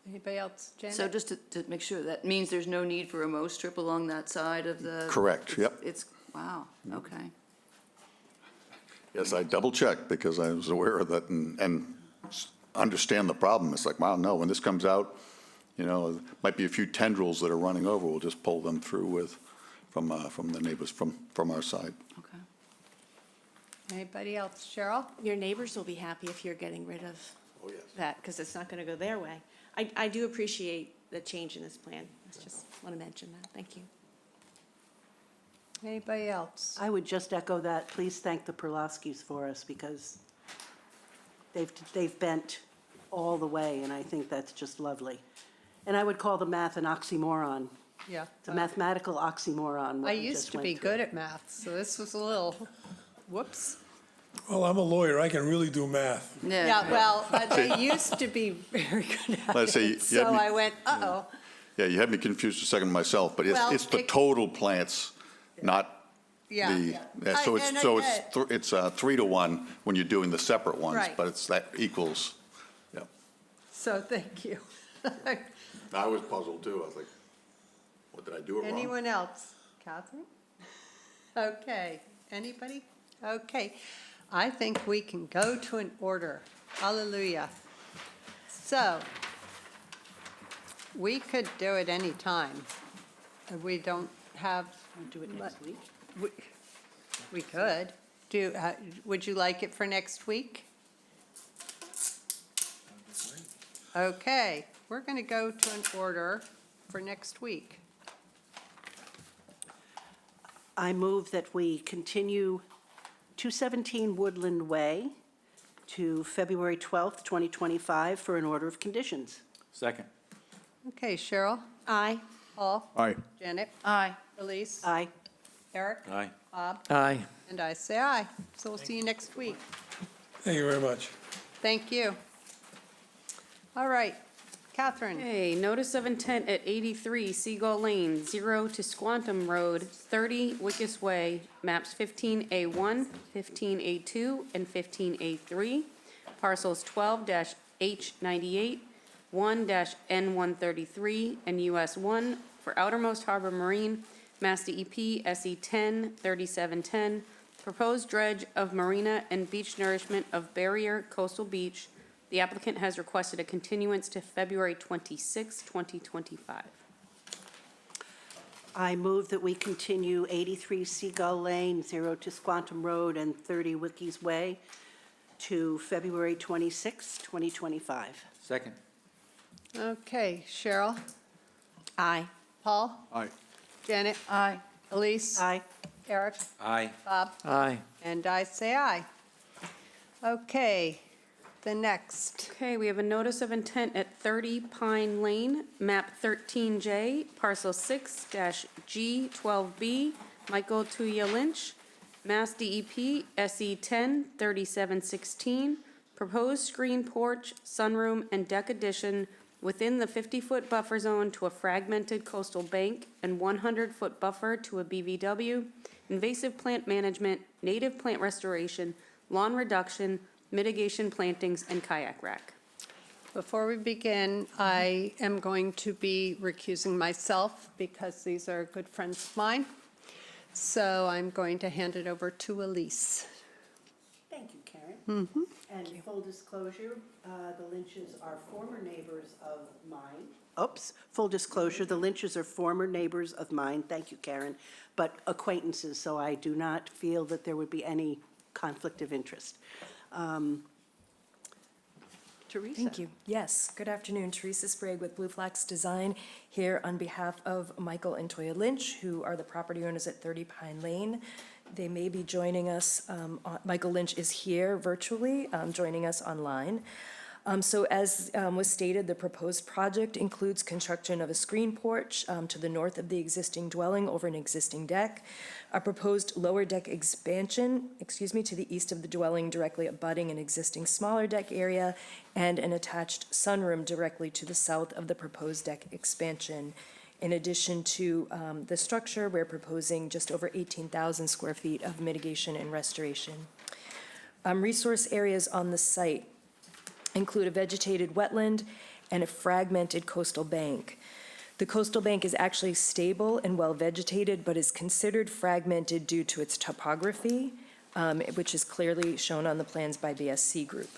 Anybody else? Janet? So just to make sure, that means there's no need for a mow strip along that side of the? Correct, it's- yep. It's, wow, okay. Yes, I double-checked because I was aware of that and understand the problem. It's like, wow, no, when this comes out, might be a few tendrils that are running over. We'll just pull them through from the neighbors, from our side. Okay. Anybody else? Cheryl? Your neighbors will be happy if you're getting rid of that, because it's not going to go their way. I do appreciate the change in this plan. I just want to mention that. Thank you. Anybody else? I would just echo that. Please thank the Perloskis for us because they've bent all the way, and I think that's just lovely. And I would call the math an oxymoron. Yeah. It's a mathematical oxymoron. what I we used just to went be through. good at math, so this was a little, whoops. Well, I'm a lawyer, I can really do math. Yeah, well, they used to be very good at Let's say it, you so had me- I went, uh-oh. Yeah, you had me confused a second myself, but Well, it's the it- total plants, not Yeah. the, yeah, so And I it's 3-to-1 when you're doing the separate ones, Right. but that equals, yeah. So thank you. I was puzzled too. I was like, what, did I do it wrong? Anyone else? Catherine? Okay, anybody? Okay, I think we can go to an order. Hallelujah. So, we could do it any time. We don't have. Do it next week. We could. Would you like it for next week? Okay, we're going to go to an order for next week. I move that we continue 217 Woodland Way to February 12th, 2025 for an order of conditions. Second. Okay, Cheryl? Aye. Paul? Aye. Janet? Aye. Elise? Aye. Eric? Aye. Bob? Aye. And I say aye. So we'll see you next week. Thank you very much. Thank you. All right, Catherine? Okay, notice of intent at 83 Seagull Lane, 0 to Squantum Road, 30 Wickus Way, maps 15A1, 15A2, and 15A3, parcels 12-H98, 1-N133, and US 1 for Outermost Harbor Marine, Mass DEP SE 10, 3710, proposed dredge of marina and beach nourishment of Barrier Coastal Beach. The applicant has requested a continuance to February 26, 2025. I move that we continue 83 Seagull Lane, 0 to Squantum Road, and 30 Wickies Way to February 26, 2025. Second. Okay, Cheryl? Aye. Paul? Aye. Janet? Aye. Elise? Aye. Eric? Aye. Bob? Aye. And I say aye. Okay, the next. Okay, we have a notice of intent at 30 Pine Lane, map 13J, parcel 6-G12B, Michael Tuya Lynch, Mass DEP SE 10, 3716, proposed screen porch, sunroom, and deck addition within the 50-foot buffer zone to a fragmented coastal bank and 100-foot buffer to a BVW, invasive plant management, native plant restoration, lawn reduction, mitigation plantings, and kayak rack. Before we begin, I am going to be recusing myself because these are good friends of mine. So I'm going to hand it over to Elise. Thank you, Karen. And full disclosure, the Lynches are former neighbors of mine. Oops, full disclosure, the Lynches are former neighbors of mine, thank you, Karen, but acquaintances, so I do not feel that there would be any conflict of interest. Teresa? Thank you. Yes, good afternoon. Teresa Sprague with Blue Flax Design, here on behalf of Michael and Toya Lynch, who are the property owners at 30 Pine Lane. They may be joining us, Michael Lynch is here virtually, joining us online. So as was stated, the proposed project includes construction of a screen porch to the north of the existing dwelling over an existing deck, a proposed lower deck expansion, to the east of the dwelling directly abutting an existing smaller deck area, and an attached sunroom directly to the south of the proposed deck expansion. In addition to the structure, we're proposing just over 18,000 square feet of mitigation and restoration. Resource areas on the site include a vegetated wetland and a fragmented coastal bank. The coastal bank is actually stable and well vegetated, but is considered fragmented due to its topography, which is clearly shown on the plans by BSC Group.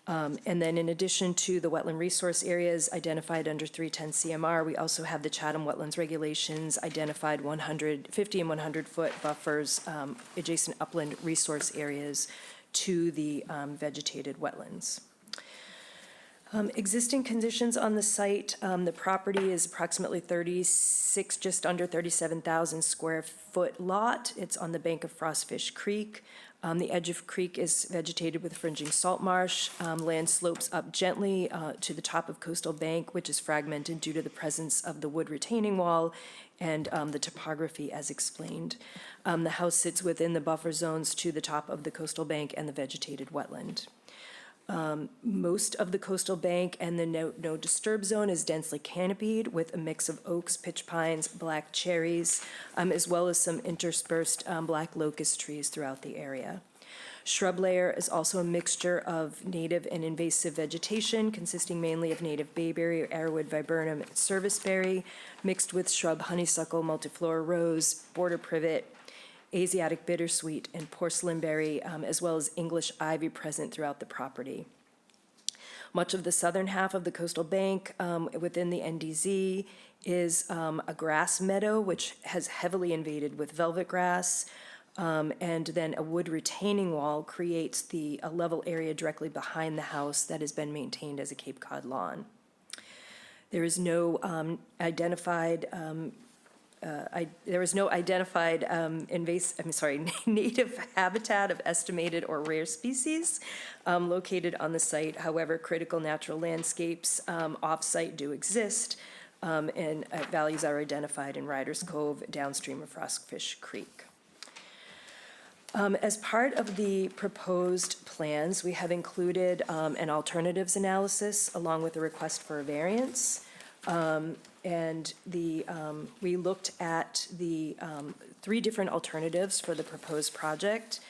And then in addition to the wetland resource areas identified under 310 CMR, we also have the Chatham Wetlands Regulations identified 50 and 100-foot buffers, adjacent upland resource areas to the vegetated wetlands. Existing conditions on the site, the property is approximately 36, just under 37,000 square foot lot. It's on the bank of Frostfish Creek. The edge of creek is vegetated with fringing salt marsh. Land slopes up gently to the top of coastal bank, which is fragmented due to the presence of the wood retaining wall and the topography as explained. The house sits within the buffer zones to the top of the coastal bank and the vegetated wetland. Most of the coastal bank and the no disturb zone is densely canopied with a mix of oaks, pitch pines, black cherries, as well as some interspersed black locust trees throughout the area. Shrub layer is also a mixture of native and invasive vegetation consisting mainly of native bayberry, arrowwood viburnum, and serviceberry, mixed with shrub honeysuckle, multiflora rose, border privet, Asiatic bittersweet, and porcelainberry, as well as English ivy present throughout the property. Much of the southern half of the coastal bank within the NDZ is a grass meadow, which has heavily invaded with velvet grass, and then a wood retaining wall creates a level area directly behind the house that has been maintained as a Cape Cod lawn. There is no identified native habitat of estimated or rare species located on the site. However, critical natural landscapes off-site do exist, and values are identified in Riders Cove downstream of Frostfish Creek. As part of the proposed plans, we have included an alternatives analysis along with a request for a variance. And we looked at the 3 different alternatives for the proposed project.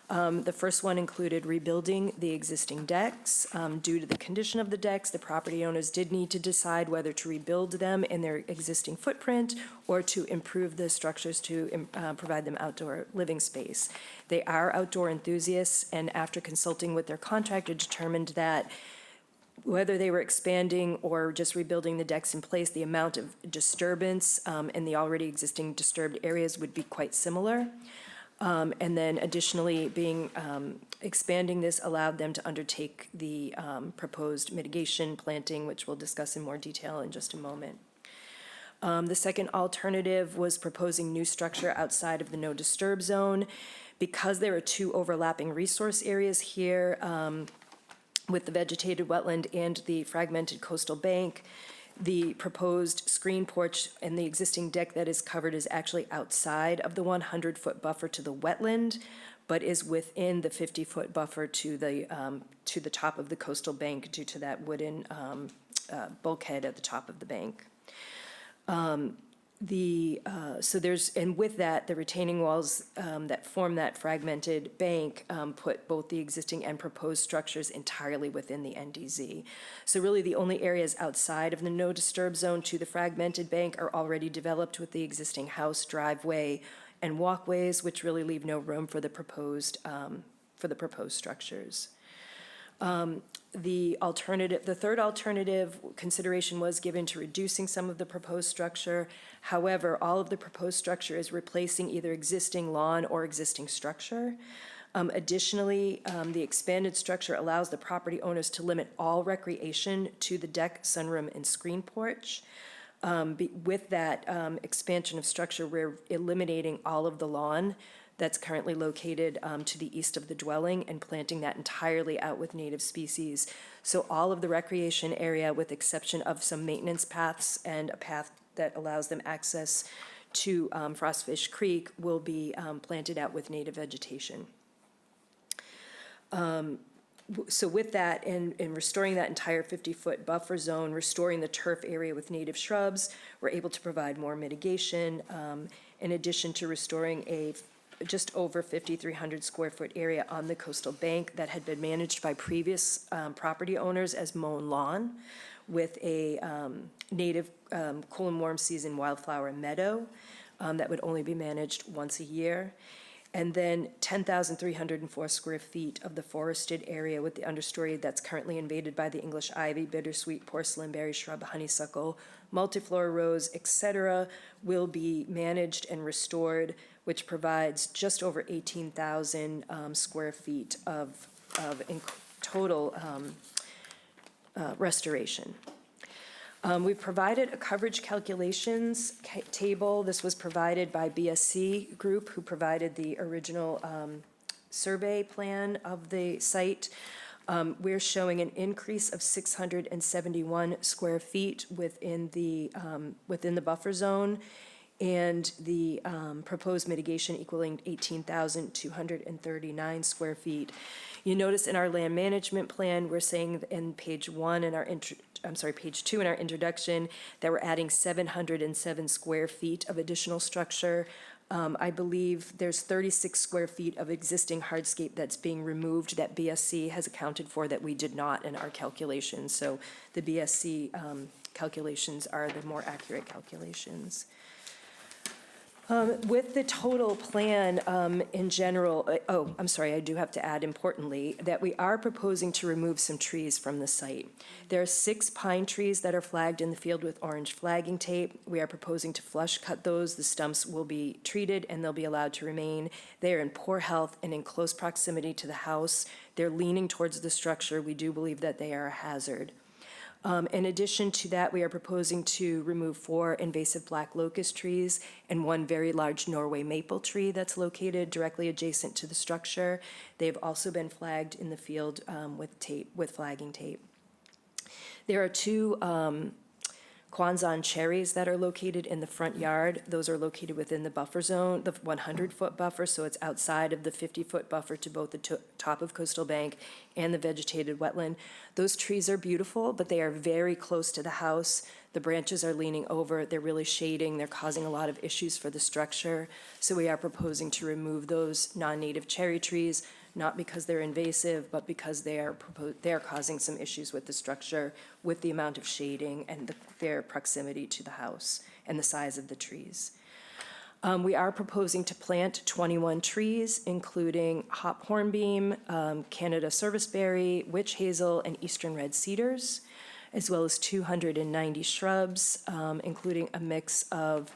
The first one included rebuilding the existing decks. Due to the condition of the decks, the property owners did need to decide whether to rebuild them in their existing footprint or to improve the structures to provide them outdoor living space. They are outdoor enthusiasts, and after consulting with their contractor, determined that whether they were expanding or just rebuilding the decks in place, the amount of disturbance in the already existing disturbed areas would be quite similar. And then additionally, expanding this allowed them to undertake the proposed mitigation planting, which we'll discuss in more detail in just a moment. The second alternative was proposing new structure outside of the no disturb zone. Because there are 2 overlapping resource areas here, with the vegetated wetland and the fragmented coastal bank, the proposed screen porch and the existing deck that is covered is actually outside of the 100-foot buffer to the wetland, but is within the 50-foot buffer to the top of the coastal bank due to that wooden bulkhead at the top of the bank. And with that, the retaining walls that form that fragmented bank put both the existing and proposed structures entirely within the NDZ. So really, the only areas outside of the no disturb zone to the fragmented bank are already developed with the existing house, driveway, and walkways, which really leave no room for the proposed for the proposed structures. The third alternative consideration was given to reducing some of the proposed structure. However, all of the proposed structure is replacing either existing lawn or existing structure. Additionally, the expanded structure allows the property owners to limit all recreation to the deck, sunroom, and screen porch. With that expansion of structure, we're eliminating all of the lawn that's currently located to the east of the dwelling and planting that entirely out with native species. So all of the recreation area, with exception of some maintenance paths and a path that allows them access to Frostfish Creek, will be planted out with native vegetation. So with that, in restoring that entire 50-foot buffer zone, restoring the turf area with native shrubs, we're able to provide more mitigation, in addition to restoring a just over 5,300 square foot area on the coastal bank that had been managed by previous property owners as mown lawn, with a native cool and warm season wildflower meadow that would only be managed once a year. And then 10,304 square feet of the forested area with the understory that's currently invaded by the English ivy, bittersweet, porcelain berry shrub, honeysuckle, multiflora rose, etc., will be managed and restored, which provides just over 18,000 square feet of total restoration. We've provided a coverage calculations table. This was provided by BSC Group, who provided the original survey plan of the site. We're showing an increase of 671 square feet within the buffer zone, and the proposed mitigation equaling 18,239 square feet. You notice in our land management plan, we're saying in page 1 in our page 2 in our introduction, that we're adding 707 square feet of additional structure. I believe there's 36 square feet of existing hardscape that's being removed that BSC has accounted for that we did not in our calculations. So the BSC calculations are the more accurate calculations. With the total plan in general, I do have to add importantly that we are proposing to remove some trees from the site. There are 6 pine trees that are flagged in the field with orange flagging tape. We are proposing to flush cut those. The stumps will be treated and they'll be allowed to remain. They are in poor health and in close proximity to the house. They're leaning towards the structure. We do believe that they are a hazard. In addition to that, we are proposing to remove 4 invasive black locust trees and 1 very large Norway maple tree that's located directly adjacent to the structure. They've also been flagged in the field with flagging tape. There are 2 Kwanzan cherries that are located in the front yard. Those are located within the buffer zone, the 100-foot buffer, so it's outside of the 50-foot buffer to both the top of coastal bank and the vegetated wetland. Those trees are beautiful, but they are very close to the house. The branches are leaning over, they're really shading, they're causing a lot of issues for the structure. So we are proposing to remove those non-native cherry trees, not because they're invasive, but because they are causing some issues with the structure, with the amount of shading and their proximity to the house and the size of the trees. We are proposing to plant 21 trees, including hop hornbeam, Canada serviceberry, witch hazel, and eastern red cedars, as well as 290 shrubs, including a mix of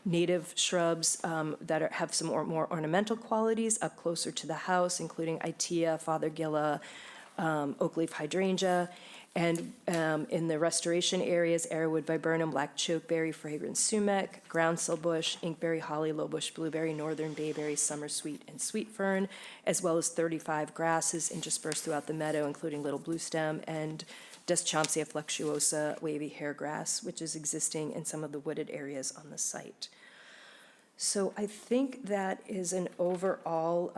native shrubs that have some more ornamental qualities up closer to the house, including Itea, Fothergilla, oak leaf hydrangea, and in the restoration areas, arrowwood viburnum, black chokeberry, fragrant sumac, groundsel bush, inkberry, holly, low bush blueberry, northern bayberry, summer sweet, and sweet fern, as well as 35 grasses interspersed throughout the meadow, including little bluestem and Deschampsia flexuosa wavy hairgrass, which is existing in some of the wooded areas on the site. So I think that is an overall,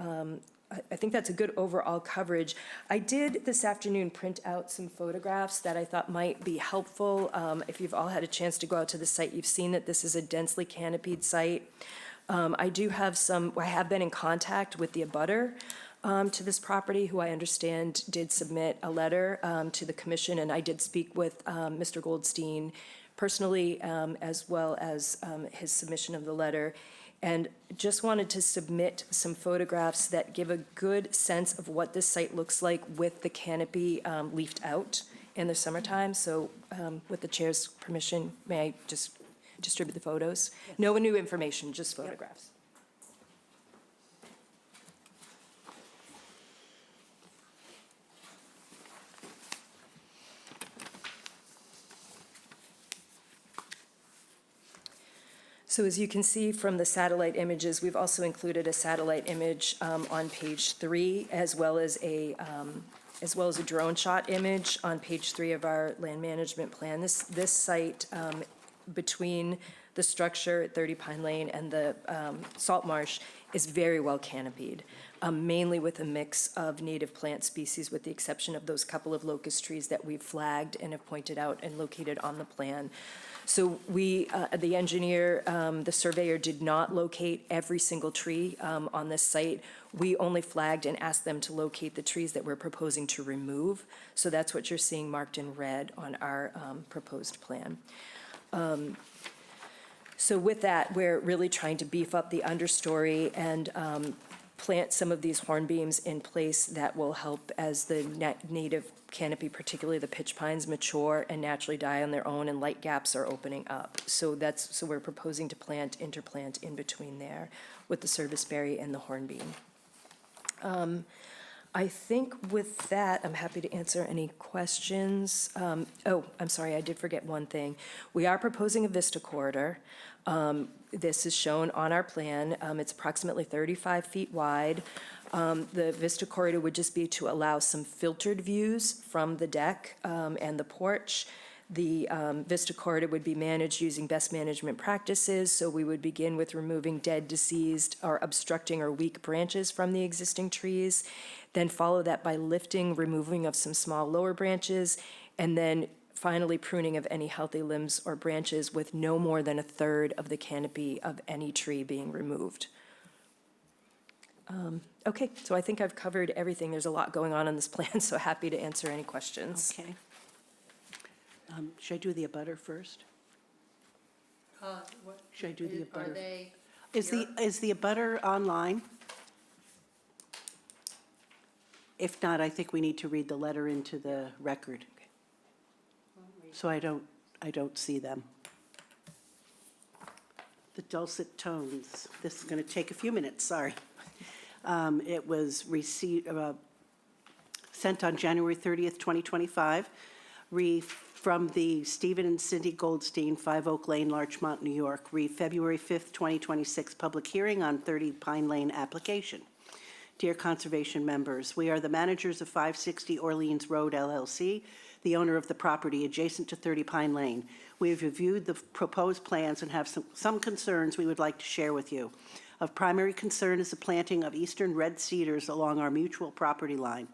I think that's a good overall coverage. I did this afternoon print out some photographs that I thought might be helpful. If you've all had a chance to go out to the site, you've seen that this is a densely canopied site. I have been in contact with the abutter to this property, who I understand did submit a letter to the commission, and I did speak with Mr. Goldstein personally, as well as his submission of the letter. And just wanted to submit some photographs that give a good sense of what this site looks like with the canopy leafed out in the summertime. So with the chair's permission, may I just distribute the photos? No new information, just photographs. So as you can see from the satellite images, we've also included a satellite image on page 3, as well as a drone shot image on page 3 of our land management plan. This site between the structure at 30 Pine Lane and the salt marsh is very well canopied, mainly with a mix of native plant species, with the exception of those couple of locust trees that we've flagged and have pointed out and located on the plan. So we, the engineer, the surveyor did not locate every single tree on this site. We only flagged and asked them to locate the trees that we're proposing to remove. So that's what you're seeing marked in red on our proposed plan. So with that, we're really trying to beef up the understory and plant some of these hornbeams in place that will help as the native canopy, particularly the pitch pines, mature and naturally die on their own, and light gaps are opening up. So we're proposing to interplant in between there with the serviceberry and the hornbeam. I think with that, I'm happy to answer any questions. Oh, I'm sorry, I did forget one thing. We are proposing a vista corridor. This is shown on our plan. It's approximately 35 feet wide. The vista corridor would just be to allow some filtered views from the deck and the porch. The vista corridor would be managed using best management practices, so we would begin with removing dead, diseased, or obstructing or weak branches from the existing trees, then follow that by lifting, removing of some small lower branches, and then finally pruning of any healthy limbs or branches with no more than a third of the canopy of any tree being removed. Okay, so I think I've covered everything. There's a lot going on in this plan, so happy to answer any questions. Okay. Should I do the abutter first? Should I do the abutter? Are they Is the abutter online? If not, I think we need to read the letter into the record. So I don't see them. The dulcet tones. This is going to take a few minutes, sorry. It was sent on January 30th, 2025, from the Stephen and Cindy Goldstein, 5 Oak Lane, Larchmont, New York, February 5th, 2026, public hearing on 30 Pine Lane application. Dear conservation members, we are the managers of 560 Orleans Road LLC, the owner of the property adjacent to 30 Pine Lane. We have reviewed the proposed plans and have some concerns we would like to share with you. Of primary concern is the planting of eastern red cedars along our mutual property line,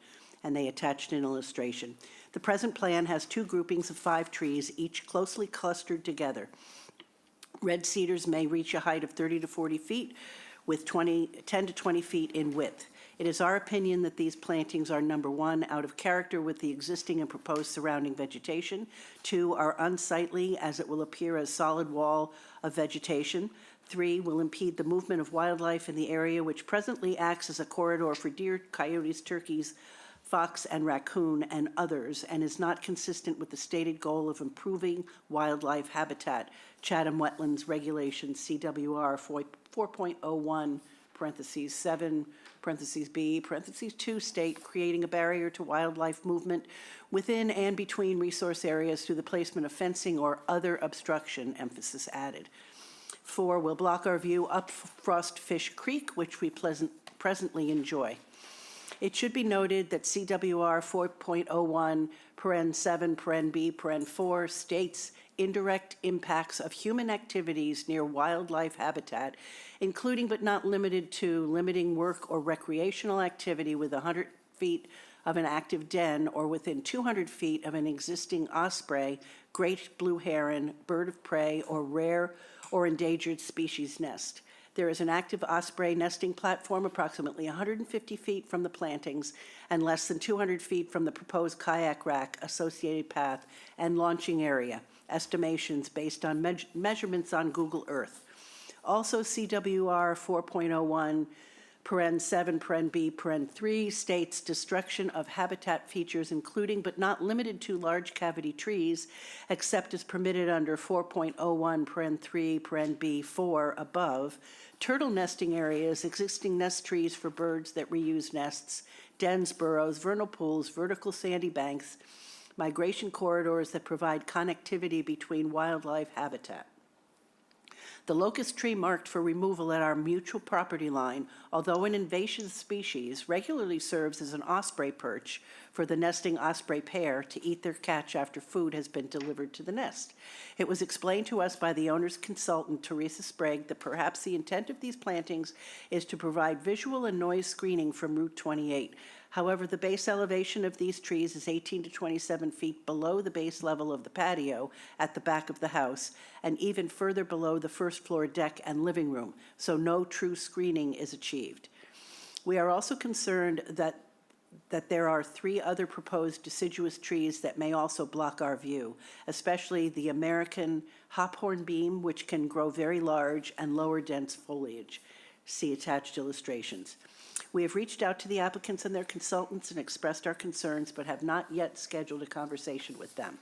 and they attached an illustration. The present plan has 2 groupings of 5 trees, each closely clustered together. Red cedars may reach a height of 30 to 40 feet, with 10 to 20 feet in width. It is our opinion that these plantings are, number 1, out of character with the existing and proposed surrounding vegetation, 2, are unsightly as it will appear as solid wall of vegetation, 3, will impede the movement of wildlife in the area, which presently acts as a corridor for deer, coyotes, turkeys, fox and raccoon, and others, and is not consistent with the stated goal of improving wildlife habitat, Chatham Wetlands Regulations, CWR 4.01, parentheses 7, parentheses B, parentheses 2 state, creating a barrier to wildlife movement within and between resource areas through the placement of fencing or other obstruction, emphasis added. 4, will block our view up Frostfish Creek, which we presently enjoy. It should be noted that CWR 4.01, paren 7, paren B, paren 4 states indirect impacts of human activities near wildlife habitat, including but not limited to limiting work or recreational activity with 100 feet of an active den or within 200 feet of an existing osprey, great blue heron, bird of prey, or rare or endangered species nest. There is an active osprey nesting platform approximately 150 feet from the plantings and less than 200 feet from the proposed kayak rack, associated path, and launching area, estimations based on measurements on Google Earth. Also, CWR 4.01, paren 7, paren B, paren 3 states destruction of habitat features including but not limited to large cavity trees, except as permitted under 4.01, paren 3, paren B, 4 above, turtle nesting areas, existing nest trees for birds that reuse nests, dens, burrows, vernal pools, vertical sandy banks, migration corridors that provide connectivity between wildlife habitat. The locust tree marked for removal at our mutual property line, although an invasive species, regularly serves as an osprey perch for the nesting osprey pair to eat their catch after food has been delivered to the nest. It was explained to us by the owner's consultant, Teresa Sprague, that perhaps the intent of these plantings is to provide visual and noise screening from Route 28. However, the base elevation of these trees is 18 to 27 feet below the base level of the patio at the back of the house, and even further below the first floor deck and living room, so no true screening is achieved. We are also concerned that there are 3 other proposed deciduous trees that may also block our view, especially the American hophorn beam, which can grow very large and lower dense foliage. See attached illustrations. We have reached out to the applicants and their consultants and expressed our concerns, but have not yet scheduled a conversation with them.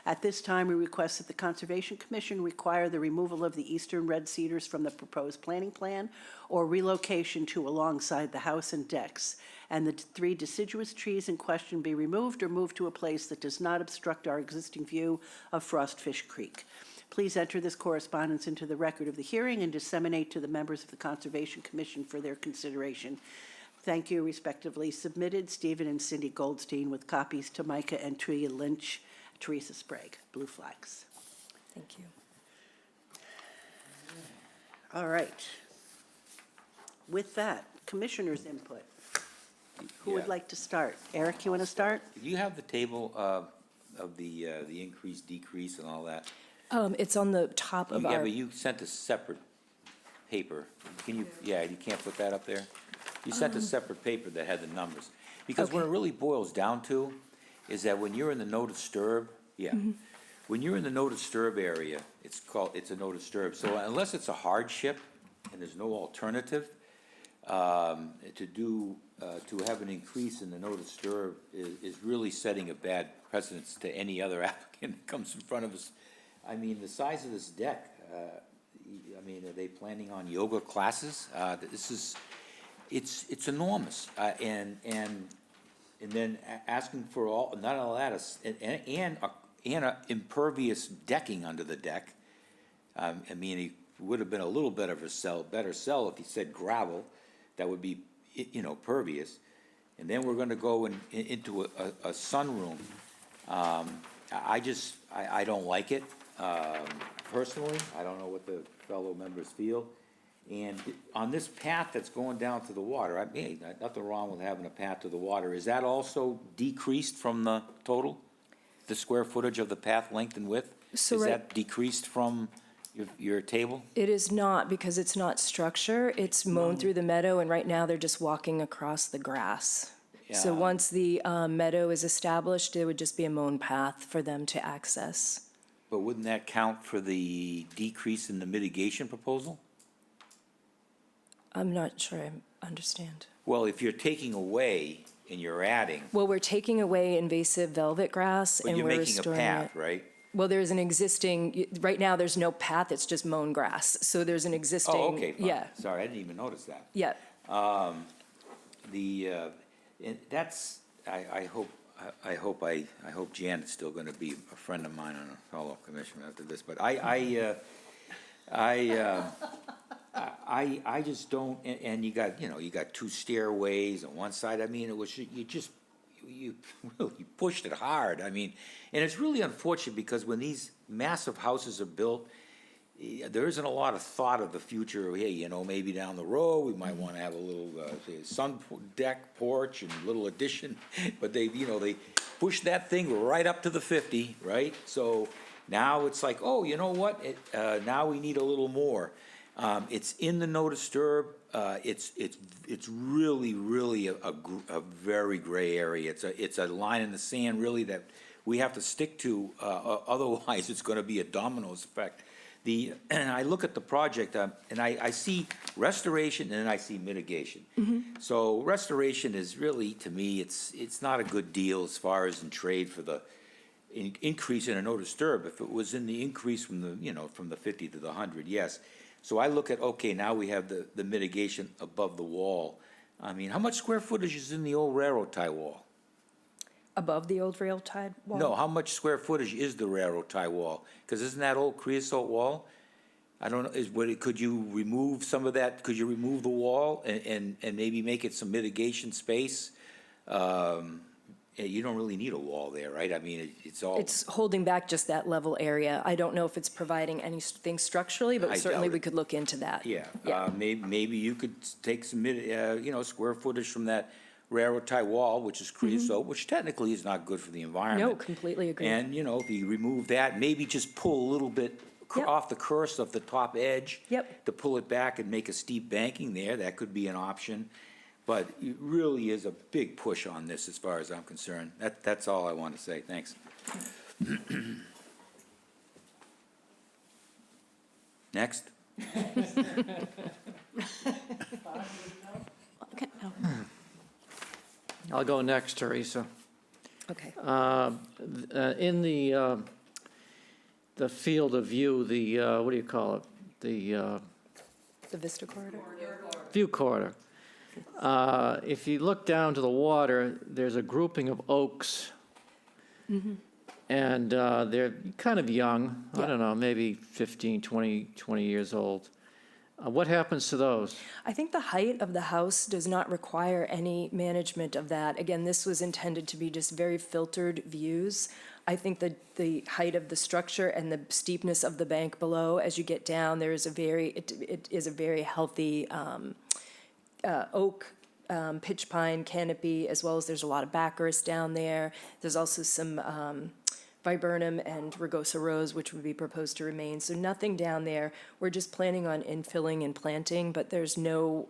At this time, we request that the Conservation Commission require the removal of the eastern red cedars from the proposed planting plan or relocation to alongside the house and decks, and the 3 deciduous trees in question be removed or moved to a place that does not obstruct our existing view of Frostfish Creek. Please enter this correspondence into the record of the hearing and disseminate to the members of the Conservation Commission for their consideration. Thank you, respectively submitted, Stephen and Cindy Goldstein, with copies to Micah and Tria Lynch, Teresa Sprague, Blue Flags. Thank you. All right. With that, commissioners' input. Who would Yeah. like to start? Eric, you want to start? Do you have the table of the increase, decrease and all that? It's on the top of Yeah, our, but you sent a separate paper. Can you, you can't put that up there? You sent a separate paper that had the numbers. Because what it really boils down to is that when you're in the no disturb, when you're in the no disturb area, it's a no disturb. So unless it's a hardship and there's no alternative, to have an increase in the no disturb is really setting a bad precedence to any other applicant that comes in front of us. I mean, the size of this deck, I mean, are they planning on yoga classes? It's enormous, and then asking for not all that, and a impervious decking under the deck. I mean, it would have been a little bit of a better sell if he said gravel, that would be, pervious. And then we're gonna go into a sunroom. I don't like it, personally. I don't know what the fellow members feel. And on this path that's going down to the water, I mean, nothing wrong with having a path to the water. Is that also decreased from the total? The square footage of the path length and width? So Is right- that decreased from your table? it is not, because it's not structure, it's mown through the meadow, and right now they're just walking across the grass. So Yeah. once the meadow is established, it would just be a mown path for them to access. But wouldn't that count for the decrease in the mitigation proposal? I'm not sure I understand. Well, if you're taking away and you're adding, Well, we're taking away invasive velvet grass but and you're we're making a restoring path, it. right? Well, there's an existing, right now, there's no path, it's just mown grass. So there's an existing. Oh, okay, fine. Yeah, Sorry, I didn't even notice that. yeah. And that's, I hope Janet's still gonna be a friend of mine and a fellow commissioner after this, but I just don't, and you got 2 stairways on one side. I mean, it was, you really pushed it hard. I mean, and it's really unfortunate because when these massive houses are built, there isn't a lot of thought of the future. Hey, maybe down the road, we might want to have a little sun deck porch and little addition. But they push that thing right up to the 50, right? So now it's like, oh, you know what? Now we need a little more. It's in the no disturb. It's really a very gray area. It's a line in the sand really that we have to stick to. Otherwise, it's going to be a dominoes effect. And I look at the project, and I see restoration and I see mitigation. So restoration is really, to me, it's not a good deal as far as in trade for the increase in a no disturb. If it was in the increase from the, from the 50 to the 100, yes. So I look at, okay, now we have the mitigation above the wall. I mean, how much square footage is in the old railroad tie wall? Above the old rail tide wall? No, how much square footage is the railroad tie wall? Because isn't that old creosote wall? I don't know, could you remove some of that, could you remove the wall and maybe make it some mitigation space? You don't really need a wall there, right? I mean, it's all. It's holding back just that level area. I don't know if it's providing anything structurally, I but certainly doubt we it. could look into that. Yeah, Yeah. maybe you could take some, square footage from that railroad tie wall, which is creosote, which technically is not good for the environment. No, completely agree. And, if you remove that, maybe just pull a little bit Yep. off the crest of the top edge. Yep. To pull it back and make a steep banking there, that could be an option. But it really is a big push on this as far as I'm concerned. That's all I want to say. Thanks. Next. Okay, no. I'll go next, Teresa. Okay. In the field of view, what do you call it? The The Vista Corridor? view corridor. If you look down to the water, there's a grouping of oaks. And they're kind of young, I Yeah. don't know, maybe 15, 20 years old. What happens to those? I think the height of the house does not require any management of that. Again, this was intended to be just very filtered views. I think that the height of the structure and the steepness of the bank below, as you get down, there is it is a very healthy oak, pitch pine canopy, as well as there's a lot of baccharis down there. There's also some viburnum and rugosa rose, which would be proposed to remain. So nothing down there. We're just planning on infilling and planting, but there's no,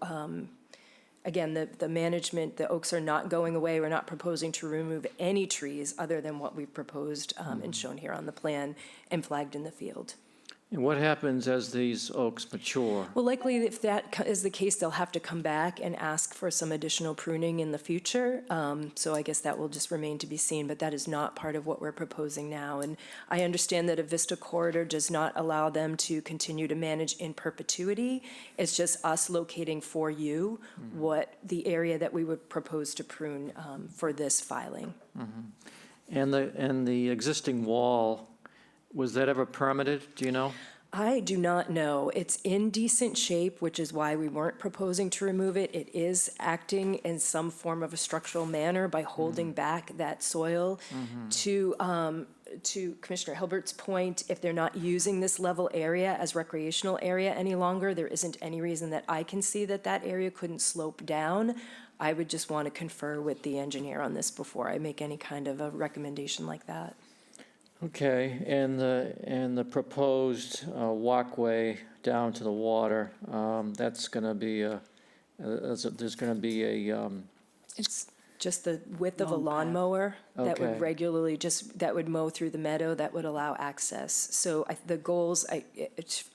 again, the management, the oaks are not going away. We're not proposing to remove any trees other than what we've proposed and shown here on the plan and flagged in the field. And what happens as these oaks mature? Well, likely if that is the case, they'll have to come back and ask for some additional pruning in the future. So I guess that will just remain to be seen, but that is not part of what we're proposing now. And I understand that a Vista corridor does not allow them to continue to manage in perpetuity. It's just us locating for you what the area that we would propose to prune for this filing. And the existing wall, was that ever permitted, do you know? I do not know. It's in decent shape, which is why we weren't proposing to remove it. It is acting in some form of a structural manner by holding back that soil. To Commissioner Hilbert's point, if they're not using this level area as recreational area any longer, there isn't any reason that I can see that that area couldn't slope down. I would just want to confer with the engineer on this before I make any kind of a recommendation like that. Okay, and the proposed walkway down to the water, that's going to be there's going to be a, It's just the width of a Long path. lawnmower that would Okay. regularly that would mow through the meadow, that would allow access. So the goals,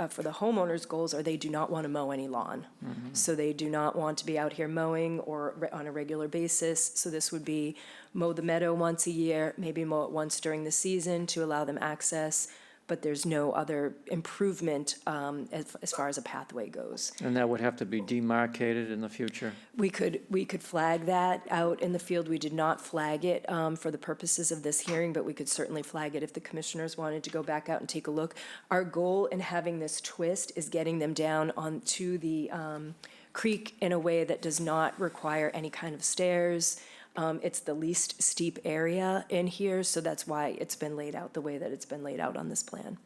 for the homeowners' goals are they do not want to mow any lawn. So they do not want to be out here mowing or on a regular basis. So this would be mow the meadow once a year, maybe mow it once during the season to allow them access. But there's no other improvement as far as a pathway goes. and that would have to be demarcated in the future? We could flag that out in the field. We did not flag it for the purposes of this hearing, but we could certainly flag it if the commissioners wanted to go back out and take a look. Our goal in having this twist is getting them down onto the creek in a way that does not require any kind of stairs. It's the least steep area in here, so that's why it's been laid out the way that it's been laid out on this plan.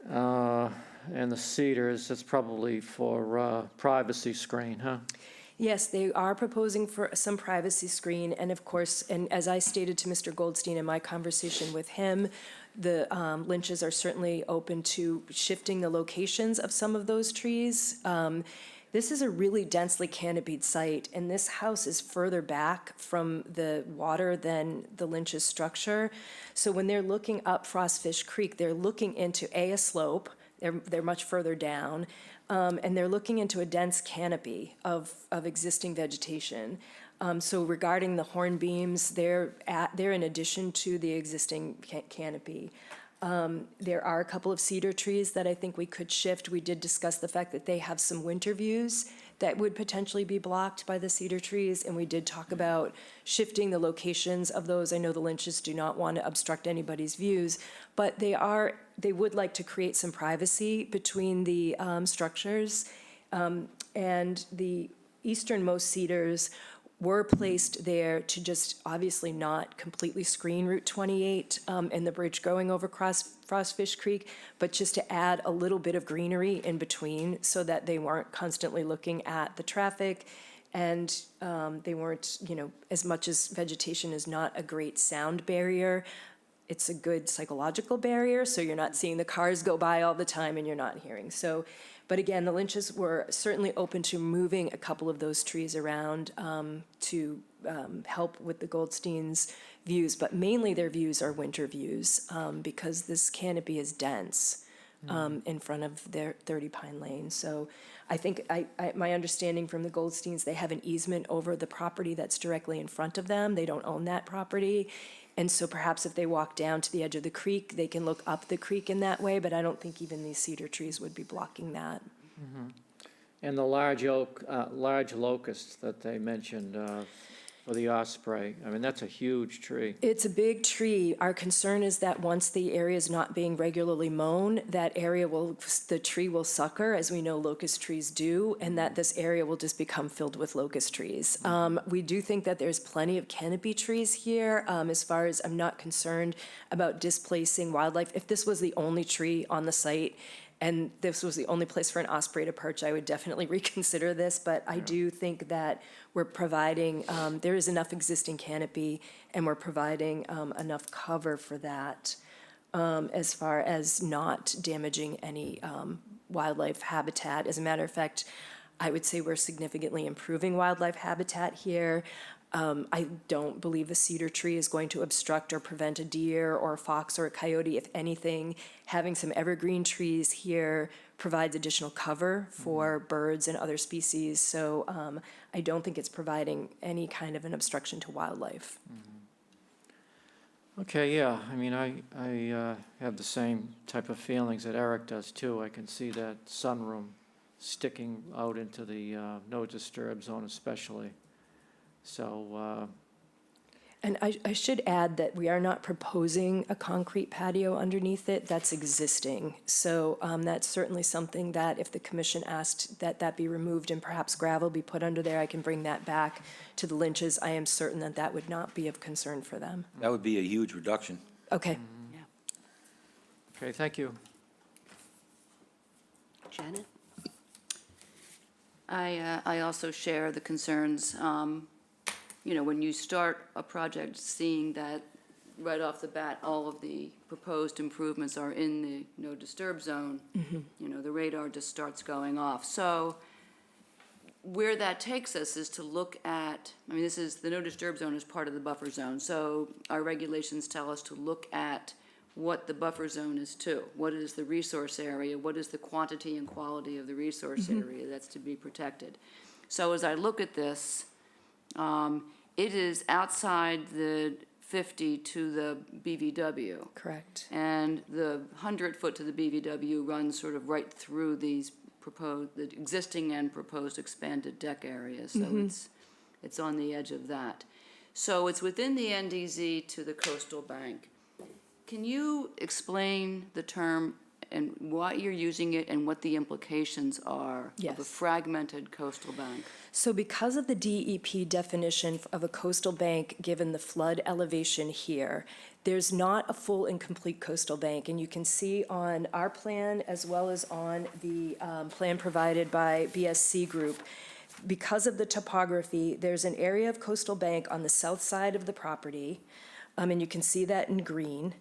And the cedars, that's probably for privacy screen, huh? Yes, they are proposing for some privacy screen, and of course, and as I stated to Mr. Goldstein in my conversation with him, the Lynches are certainly open to shifting the locations of some of those trees. This is a really densely canopied site, and this house is further back from the water than the Lynch's structure. So when they're looking up Frostfish Creek, they're looking into a slope, they're much further down, and they're looking into a dense canopy of existing vegetation. So regarding the hornbeams, they're in addition to the existing canopy. There are a couple of cedar trees that I think we could shift. We did discuss the fact that they have some winter views that would potentially be blocked by the cedar trees, and we did talk about shifting the locations of those. I know the Lynches do not want to obstruct anybody's views, but they would like to create some privacy between the structures. And the easternmost cedars were placed there to just obviously not completely screen Route 28 and the bridge going over Frostfish Creek, but just to add a little bit of greenery in between so that they weren't constantly looking at the traffic, and they weren't, as much as vegetation is not a great sound barrier, it's a good psychological barrier, so you're not seeing the cars go by all the time and you're not hearing. So, but again, the Lynches were certainly open to moving a couple of those trees around to help with the Goldstein's views, but mainly their views are winter views because this canopy is dense in front of their 30 Pine Lane. So I think my understanding from the Goldsteins, they have an easement over the property that's directly in front of them. They don't own that property. And so perhaps if they walk down to the edge of the creek, they can look up the creek in that way, but I don't think even these cedar trees would be blocking that. And the large locust that they mentioned for the osprey, I mean, that's a huge tree. It's a big tree. Our concern is that once the area is not being regularly mown, that area the tree will sucker, as we know locust trees do, and that this area will just become filled with locust trees. We do think that there's plenty of canopy trees here. As far as I'm not concerned about displacing wildlife. If this was the only tree on the site, and this was the only place for an osprey to perch, I would definitely reconsider this, but I do think that we're providing, there is enough existing canopy, and we're providing enough cover for that as far as not damaging any wildlife habitat. As a matter of fact, I would say we're significantly improving wildlife habitat here. I don't believe a cedar tree is going to obstruct or prevent a deer or a fox or a coyote. If anything, having some evergreen trees here provides additional cover for birds and other species. So I don't think it's providing any kind of an obstruction to wildlife. Okay, yeah, I mean, I have the same type of feelings that Eric does too. I can see that sunroom sticking out into the no disturb zone especially. So, And I should add that we are not proposing a concrete patio underneath it. That's existing. So that's certainly something that if the commission asked that be removed and perhaps gravel be put under there, I can bring that back to the Lynches. I am certain that that would not be of concern for them. That would be a huge reduction. Okay. okay, thank you. Janet? I also share the concerns. When you start a project, seeing that right off the bat, all of the proposed improvements are in the no disturb zone, the radar just starts going off. So where that takes us is to look at, the no disturb zone is part of the buffer zone. So our regulations tell us to look at what the buffer zone is too. What is the resource area? What is the quantity and quality of the resource area that's to be protected? So as I look at this, it is outside the 50 to the BVW. Correct. And the 100-foot to the BVW runs sort of right through these the existing and proposed expanded deck areas. So it's on the edge of that. So it's within the NDZ to the coastal bank. Can you explain the term and why you're using it and what the implications are of a Yes. fragmented coastal bank? So because of the DEP definition of a coastal bank, given the flood elevation here, there's not a full and complete coastal bank. And you can see on our plan as well as on the plan provided by BSC Group, because of the topography, there's an area of coastal bank on the south side of the property, and you can see that in green.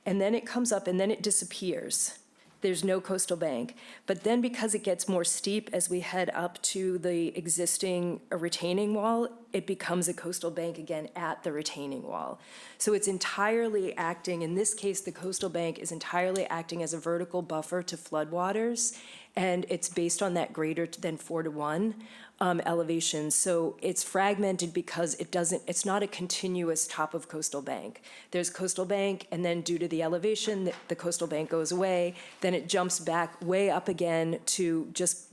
And then it comes up and then it disappears. There's no coastal bank. But then because it gets more steep as we head up to the existing retaining wall, it becomes a coastal bank again at the retaining wall. So it's entirely acting, in this case, the coastal bank is entirely acting as a vertical buffer to floodwaters, and it's based on that greater than 4:1 elevation. So it's fragmented because it's not a continuous top of coastal bank. There's coastal bank, and then due to the elevation, the coastal bank goes away, then it jumps back way up again to just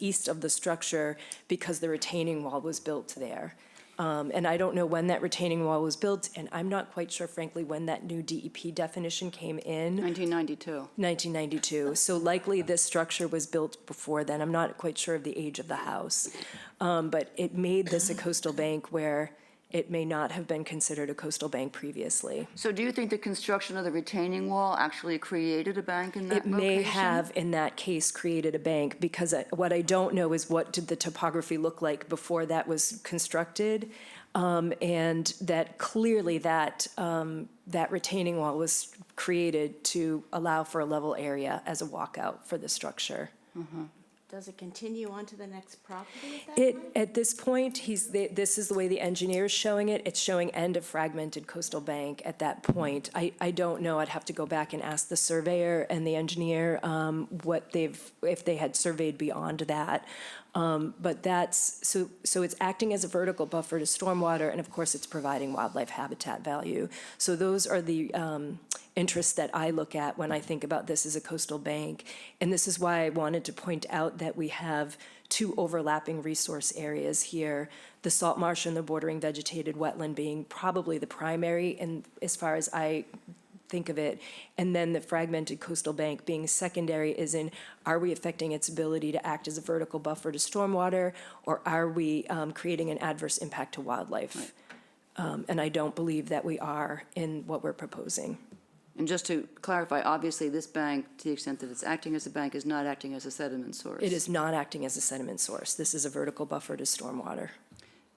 east of the structure because the retaining wall was built there. And I don't know when that retaining wall was built, and I'm not quite sure, frankly, when that new DEP definition came in. 1992. 1992. So likely this structure was built before then. I'm not quite sure of the age of the house. But it made this a coastal bank where it may not have been considered a coastal bank previously. So do you think the construction of the retaining wall actually created a bank in that It location? may have, in that case, created a bank, because what I don't know is what did the topography look like before that was constructed? And that clearly that retaining wall was created to allow for a level area as a walkout for the structure. Does it continue on to the next property at that point? At this point, this is the way the engineer is showing it. It's showing end of fragmented coastal bank at that point. I don't know. I'd have to go back and ask the surveyor and the engineer if they had surveyed beyond that. But so it's acting as a vertical buffer to stormwater, and of course, it's providing wildlife habitat value. So those are the interests that I look at when I think about this as a coastal bank. And this is why I wanted to point out that we have two overlapping resource areas here, the salt marsh and the bordering vegetated wetland being probably the primary, and as far as I think of it, and then the fragmented coastal bank being secondary is in, are we affecting its ability to act as a vertical buffer to stormwater, or are we creating an adverse impact to wildlife? And I don't believe that we are in what we're proposing. And just to clarify, obviously, this bank, to the extent that it's acting as a bank, is not acting as a sediment source. It is not acting as a sediment source. This is a vertical buffer to stormwater,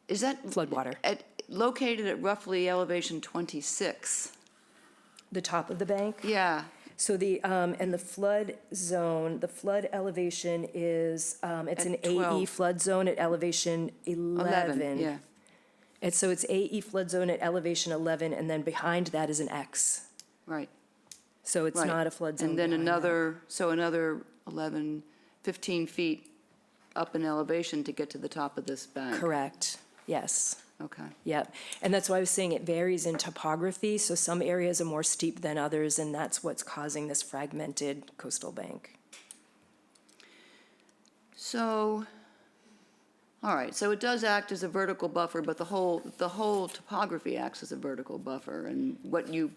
Is that floodwater. located at roughly elevation 26? The top of the bank? Yeah. So and the flood zone, the flood elevation is, it's an At AE 12. flood zone at elevation 11. Yeah. And so it's AE flood zone at elevation 11, and then behind that is an X. Right. So it's Right. not a flood zone And then behind that. another 11, 15 feet up in elevation to get to the top of this bank. Correct, yes. Okay. Yep, and that's why I was saying it varies in topography, so some areas are more steep than others, and that's what's causing this fragmented coastal bank. So, all right, so it does act as a vertical buffer, but the whole topography acts as a vertical buffer, and what you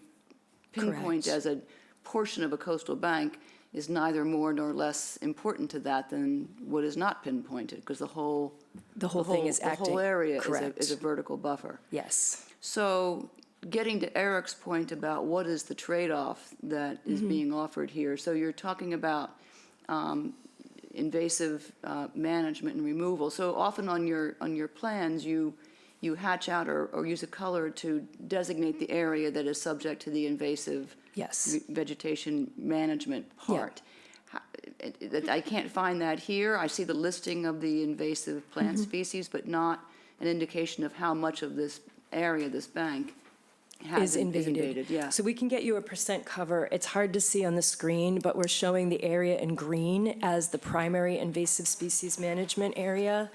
pinpoint Correct. as a portion of a coastal bank is neither more nor less important to that than what is not pinpointed, because the whole thing is acting. The whole area Correct. is a vertical buffer. Yes. So getting to Eric's point about what is the trade-off that is being offered here, so you're talking about invasive management and removal. So often on your plans, you hatch out or use a color to designate the area that is subject to the invasive Yes. vegetation management part. I can't find that here. I see the listing of the invasive plant species, but not an indication of how much of this area, this bank, Is invaded. Yeah. So we can get you a percent cover. It's hard to see on the screen, but we're showing the area in green as the primary invasive species management area.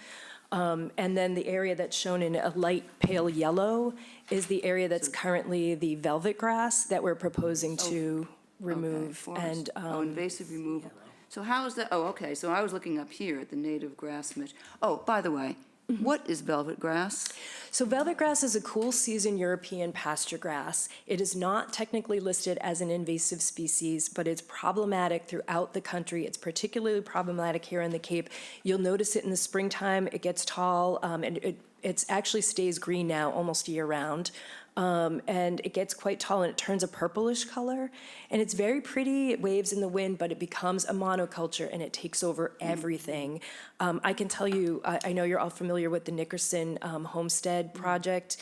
And then the area that's shown in a light pale yellow is the area that's currently the velvet grass that we're proposing to remove. Okay, And forest. Invasive removal. So how is that, okay, so I was looking up here at the native grass mesh. Oh, by the way, what is velvet grass? so velvet grass is a cool season European pasture grass. It is not technically listed as an invasive species, but it's problematic throughout the country. It's particularly problematic here in the Cape. You'll notice it in the springtime. It gets tall, and it actually stays green now almost year-round. And it gets quite tall, and it turns a purplish color. And it's very pretty. It waves in the wind, but it becomes a monoculture, and it takes over everything. I can tell you, I know you're all familiar with the Nickerson Homestead project,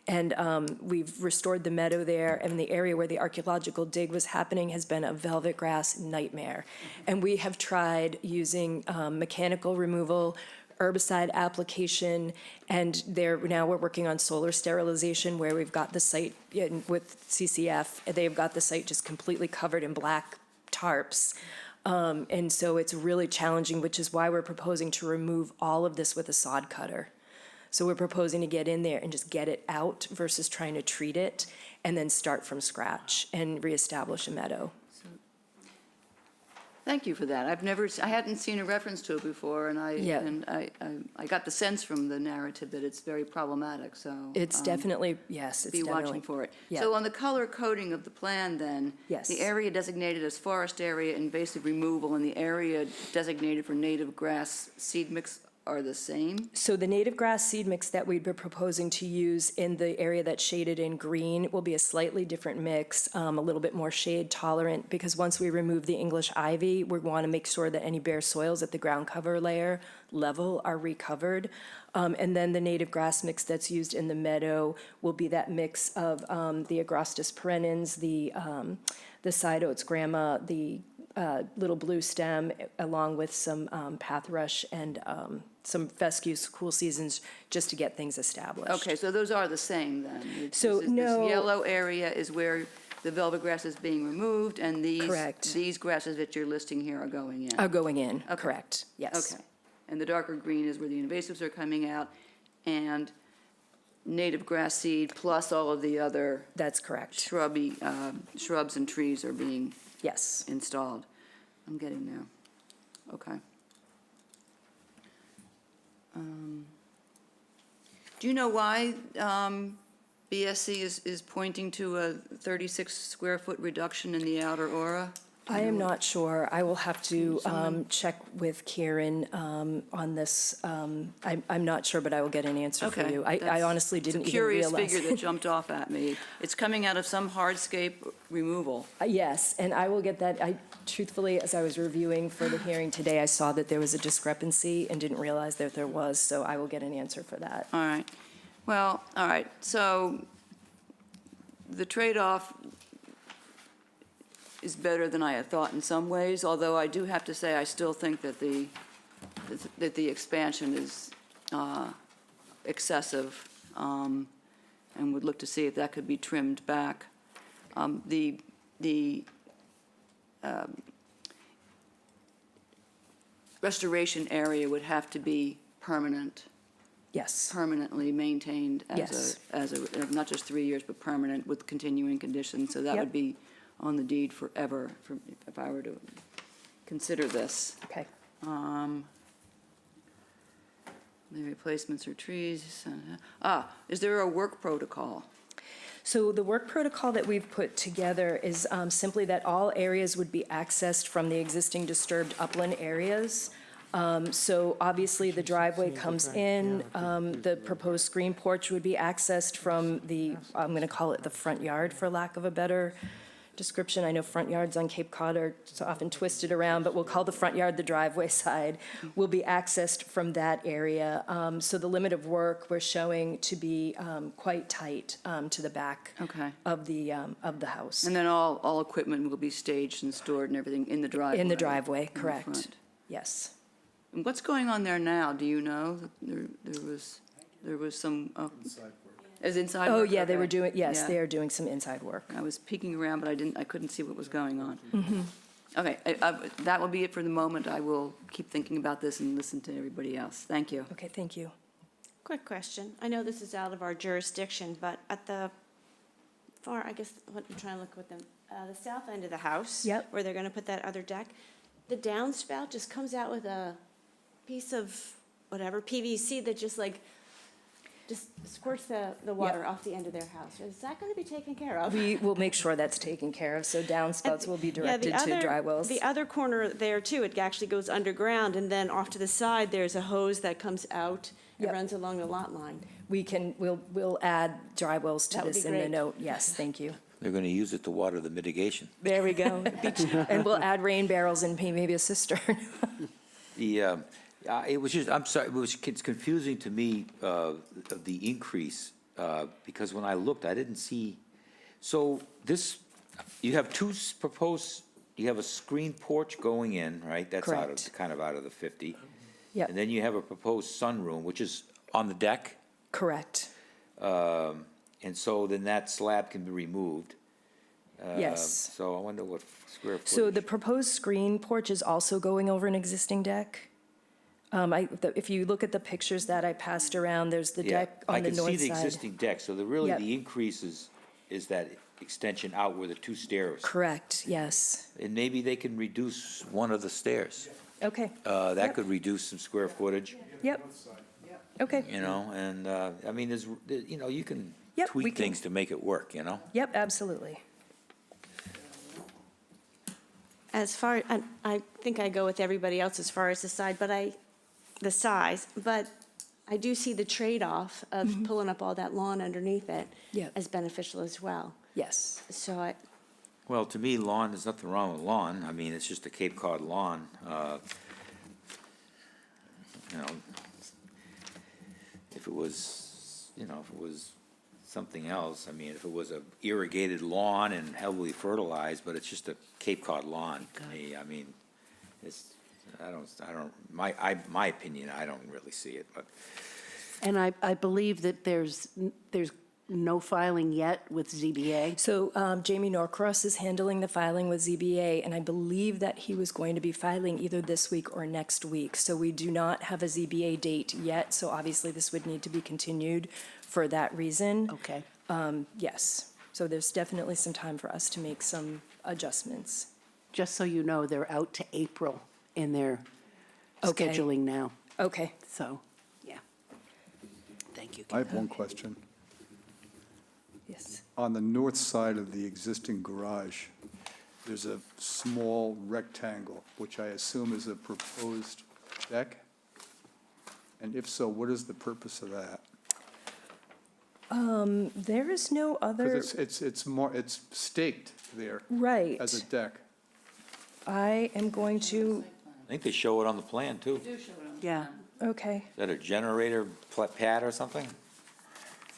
And we've restored the meadow there, and the area where the archaeological dig was happening has been a velvet grass nightmare. And we have tried using mechanical removal, herbicide application, and now we're working on solar sterilization, where we've got the site with CCF, they've got the site just completely covered in black tarps. And so it's really challenging, which is why we're proposing to remove all of this with a sod cutter. So we're proposing to get in there and just get it out versus trying to treat it and then start from scratch and reestablish a meadow. Thank you for that. I hadn't seen a reference to it before, and Yeah. I got the sense from the narrative that it's very problematic, so. It's definitely, yes, it's Be definitely. watching for it. Yeah. So on the color coding of the plan, then? Yes. The area designated as forest area invasive removal and the area designated for native grass seed mix are the same? So the native grass seed mix that we'd be proposing to use in the area that's shaded in green will be a slightly different mix, a little bit more shade tolerant, because once we remove the English ivy, we want to make sure that any bare soils at the ground cover layer level are recovered. And then the native grass mix that's used in the meadow will be that mix of the Agrostis perennens, the side oats grama, the little blue stem, along with some pathrush and some fescues, cool seasons, just to get things established. Okay, so those are the same then? So, This no- yellow area is where the velvet grass is being removed, and Correct. these grasses that you're listing here are going in? Are going in, Okay. correct, yes. Okay. And the darker green is where the invasives are coming out, and native grass seed plus all of the other That's correct, shrubs and trees are being yes. installed. I'm getting there. Okay. Do you know why BSC is pointing to a 36 square foot reduction in the outer aura? I am not sure. I will have to check with Kieran on this. I'm not sure, but I will get an answer for Okay, you. I that's- honestly didn't even It's a curious realize. figure that jumped off at me. It's coming out of some hardscape removal. Yes, and I will get that. Truthfully, as I was reviewing for the hearing today, I saw that there was a discrepancy and didn't realize that there was, so I will get an answer for that. All right. Well, all right, so the trade-off is better than I had thought in some ways, although I do have to say, I still think that the expansion is excessive, and would look to see if that could be trimmed back. The restoration area would have to be permanent, Yes, permanently maintained Yes. as a, not just 3 years, but permanent with continuing conditions. So that Yep. would be on the deed forever, if I were to consider this. okay. The replacements are trees. Is there a work protocol? So the work protocol that we've put together is simply that all areas would be accessed from the existing disturbed upland areas. So obviously, the driveway comes in, the proposed screen porch would be accessed from the, I'm going to call it the front yard, for lack of a better description. I know front yards on Cape Cod are so often twisted around, but we'll call the front yard the driveway side, will be accessed from that area. So the limit of work we're showing to be quite tight to the back Okay. of the house. And then all equipment will be staged and stored and everything in the driveway? In the driveway, in the correct. front. Yes. And what's going on there now? Do you know? There was some, is inside Oh, work? yeah, they were Okay. doing, yes, Yeah. they are doing some inside work. I was peeking around, but I couldn't see what was going on. Mm-hmm. Okay, that will be it for the moment. I will keep thinking about this and listen to everybody else. Thank you. Okay, thank you. Quick question. I know this is out of our jurisdiction, but at the far, I guess, what I'm trying to look with them, the south end of the house. Yep. Where they're gonna put that other deck, the downspout just comes out with a piece of whatever, PVC that just squirts the water off the end of their house. Is that gonna be taken care of? We will make sure that's taken care of, so downspouts will be Yeah, the directed to other- dry wells. The other corner there too, it actually goes underground, and then off to the side, there's a hose that comes out and Yep. runs along the lot line. We'll add dry wells to That would this be in the great. note. Yes, thank you. They're gonna use it to water the mitigation. There we go. And we'll add rain barrels and maybe a cistern. It was just, I'm sorry, it's confusing to me, of the increase because when I looked, I didn't see, so this, you have proposed, you have a screen porch going in, right? That's out Correct. of, kind of out of the 50. Yep. And then you have a proposed sunroom, which is on the deck. Correct. And so then that slab can be removed. Yes. So I wonder what square footage. So the proposed screen porch is also going over an existing deck. If you look at the pictures that I passed around, there's the Yeah, deck on the north I can see the side. existing deck, so really Yep. the increase is that extension out where the two stairs. Correct, yes. And maybe they can reduce one of the stairs. Okay, That Yep. could reduce some square footage, yep. Okay, you know, and, I mean, you know, you can Yep, we tweak can- things to make it work, you know? yep, absolutely. As far, I think I go with everybody else as far as the size, but I do see the trade-off of pulling up all that lawn underneath it Yeah. as beneficial as well. Yes. So I, Well, to me, lawn, there's nothing wrong with lawn. I mean, it's just a Cape Cod lawn. You know, if it was, you know, if it was something else, I mean, if it was a irrigated lawn and heavily fertilized, but it's just a Cape Cod lawn to me, I mean, it's, my opinion, I don't really see it, but. And I believe that there's no filing yet with ZBA. So Jamie Norcross is handling the filing with ZBA, and I believe that he was going to be filing either this week or next week. So we do not have a ZBA date yet, so obviously this would need to be continued for that reason. Okay. Yes, so there's definitely some time for us to make some adjustments. Just so you know, they're out to April in their Okay. scheduling now. Okay. So, yeah. Thank you. I have one question. Yes. On the north side of the existing garage, there's a small rectangle, which I assume is a proposed deck? And if so, what is the purpose of that? There is no other, Because it's staked there right. as a deck. I am going to, I think they show it on the plan, too. Yeah. okay, Is that a generator pad or something?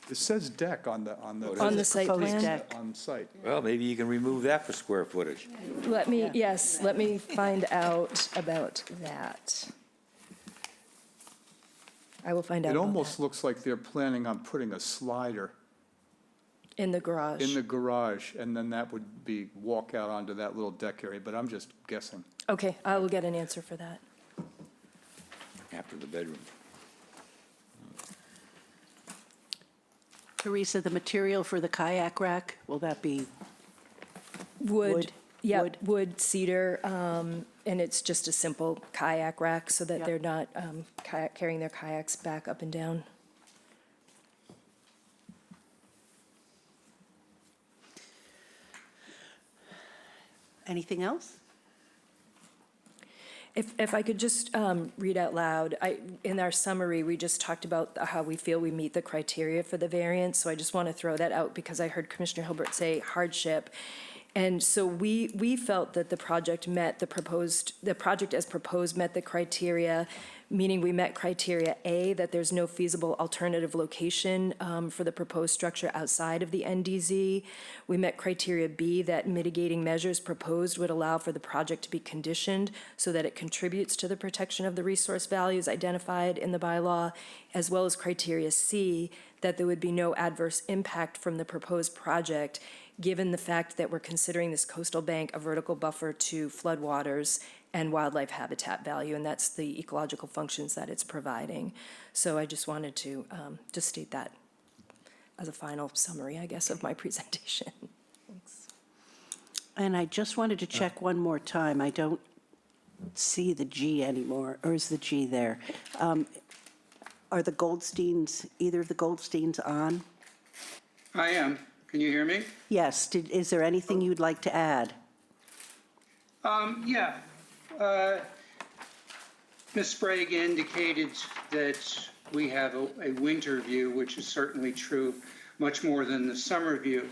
It says deck on the. On the site Proposed plan? deck. On site. Well, maybe you can remove that for square footage. Let me, yes, let me find out about that. I will find out It about almost that. looks like they're planning on putting a slider In the garage. in the garage, and then that would be walk out onto that little deck area, but I'm just guessing. Okay, I will get an answer for that. After the bedroom. Teresa, the material for the kayak rack, will that be Wood, Wood, yeah, wood. wood, cedar, and it's just a simple kayak rack so that Yep. they're not carrying their kayaks back up and down. anything else? If I could just read out loud, in our summary, we just talked about how we feel we meet the criteria for the variance, so I just want to throw that out because I heard Commissioner Hilbert say hardship. And so we felt that the project as proposed met the criteria, meaning we met criteria A, that there's no feasible alternative location for the proposed structure outside of the NDZ. We met criteria B, that mitigating measures proposed would allow for the project to be conditioned so that it contributes to the protection of the resource values identified in the bylaw, as well as criteria C, that there would be no adverse impact from the proposed project, given the fact that we're considering this coastal bank a vertical buffer to floodwaters and wildlife habitat value, and that's the ecological functions that it's providing. So I just wanted to just state that as a final summary, I guess, of my presentation. Thanks. And I just wanted to check one more time. I don't see the G anymore, or is the G there? Are the Goldsteins, either of the Goldsteins on? I am. Can you hear me? Yes. Is there anything you'd like to add? Yeah. Ms. Sprague indicated that we have a winter view, which is certainly true, much more than the summer view.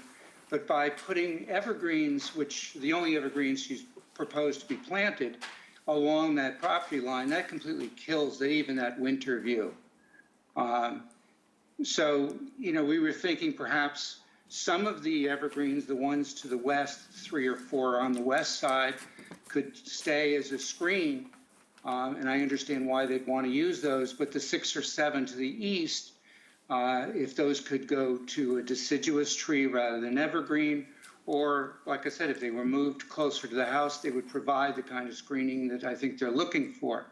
But by putting evergreens, which the only evergreens she's proposed to be planted along that property line, that completely kills even that winter view. So, we were thinking perhaps some of the evergreens, the ones to the west, 3 or 4 on the west side, could stay as a screen. And I understand why they'd want to use those, but the 6 or 7 to the east, if those could go to a deciduous tree rather than evergreen, or like I said, if they were moved closer to the house, they would provide the kind of screening that I think they're looking for.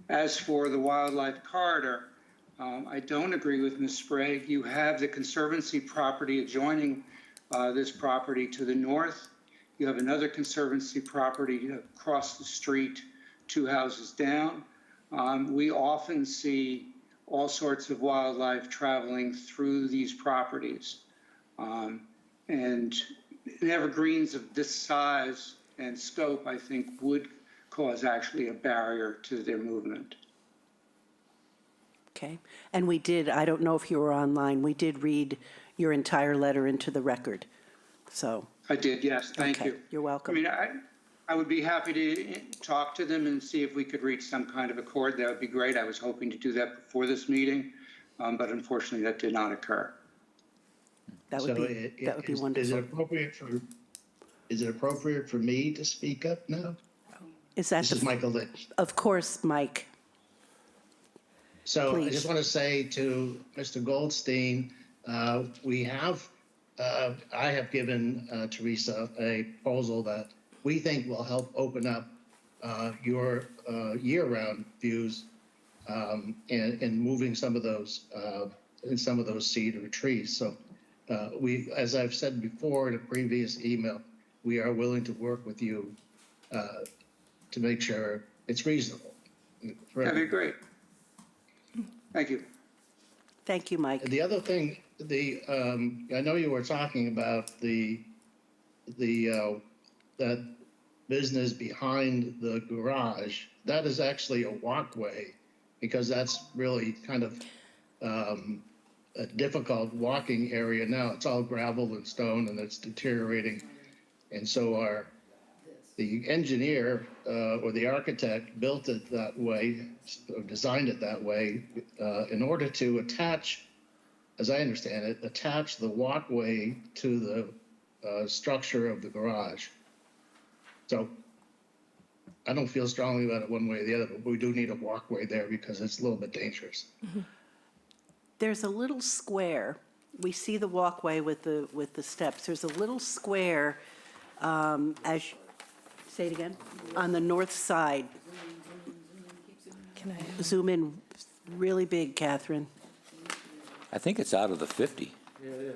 As for the wildlife corridor, I don't agree with Ms. Sprague. You have the Conservancy property adjoining this property to the north. You have another Conservancy property across the street, 2 houses down. We often see all sorts of wildlife traveling through these properties. And evergreens of this size and scope, I think, would cause actually a barrier to their movement. Okay. And we did, I don't know if you were online, we did read your entire letter into the record. So. I did, yes, thank Okay, you. you're welcome. I mean, I would be happy to talk to them and see if we could reach some kind of accord. That would be great. I was hoping to do that before this meeting, but unfortunately that did not occur. That would be wonderful. Is it appropriate for me to speak up now? Is that This is Michael Lynch. Of course, Mike. So I Please. just want to say to Mr. Goldstein, I have given Teresa a proposal that we think will help open up your year-round views and moving some of those cedar trees. So as I've said before in a previous email, we are willing to work with you to make sure it's reasonable. That'd be great. Thank you. Thank you, Mike. The other thing, I know you were talking about that business behind the garage. That is actually a walkway, because that's really kind of a difficult walking area now. It's all gravel and stone, and it's deteriorating. And so the engineer or the architect built it that way, or designed it that way, in order to attach, as I understand it, attach the walkway to the structure of the garage. So I don't feel strongly about it one way or the other, but we do need a walkway there because it's a little bit dangerous. Mm-hmm. There's a little square. We see the walkway with the steps. There's a little square, say it again, on the north side. Can I? Zoom in really big, Catherine. I think it's out of the 50. Yeah, it is.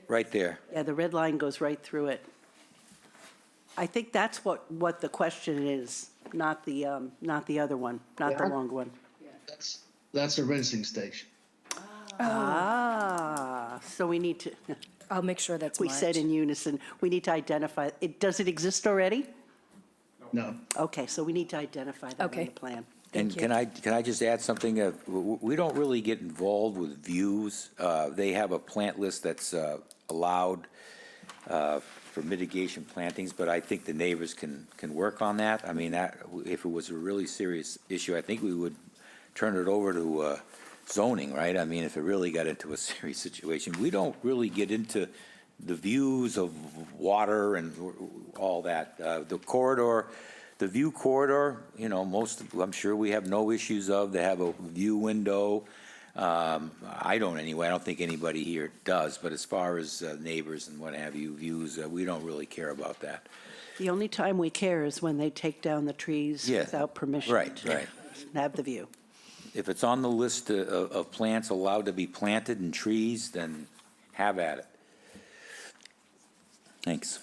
Right there. Yeah, the red line goes right through it. I think that's what the question is, not the other one, not the long one. That's a rinsing station. So we need to, I'll make sure that's we marked. said in unison, we need to identify, does it exist already? No. Okay, so we need to identify that on Okay. the plan. And can I just add something? We don't really get involved with views. They have a plant list that's allowed for mitigation plantings, but I think the neighbors can work on that. I mean, if it was a really serious issue, I think we would turn it over to zoning, right? I mean, if it really got into a serious situation. We don't really get into the views of water and all that. The corridor, the view corridor, I'm sure we have no issues of. They have a view window. I don't anyway. I don't think anybody here does. But as far as neighbors and what have you, views, we don't really care about that. The only time we care is when they take down the trees Yeah, without permission. right. to Have the view. If it's on the list of plants allowed to be planted and trees, then have at it. Thanks.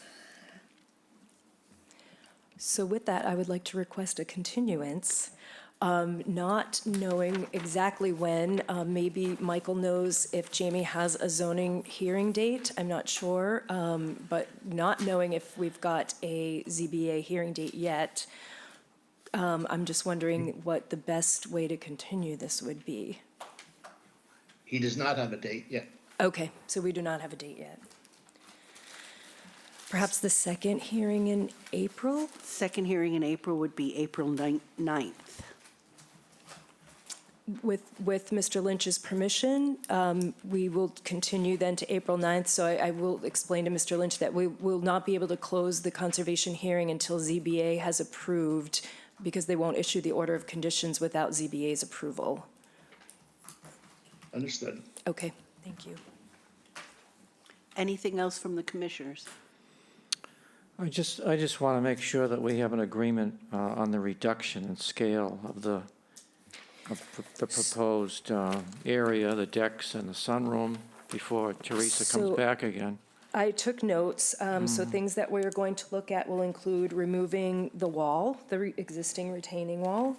So with that, I would like to request a continuance, not knowing exactly when. Maybe Michael knows if Jamie has a zoning hearing date. I'm not sure, but not knowing if we've got a ZBA hearing date yet. I'm just wondering what the best way to continue this would be. He does not have a date yet. Okay, so we do not have a date yet. Perhaps the second hearing in April? Second hearing in April would be April 9th. With Mr. Lynch's permission, we will continue then to April 9th. So I will explain to Mr. Lynch that we will not be able to close the conservation hearing until ZBA has approved, because they won't issue the order of conditions without ZBA's approval. Understood. Okay, thank you. Anything else from the commissioners? I just want to make sure that we have an agreement on the reduction in scale of the proposed area, the decks and the sunroom, before Teresa comes So- back again. I took notes, so things that we're going to look at will include removing the wall, the existing retaining wall,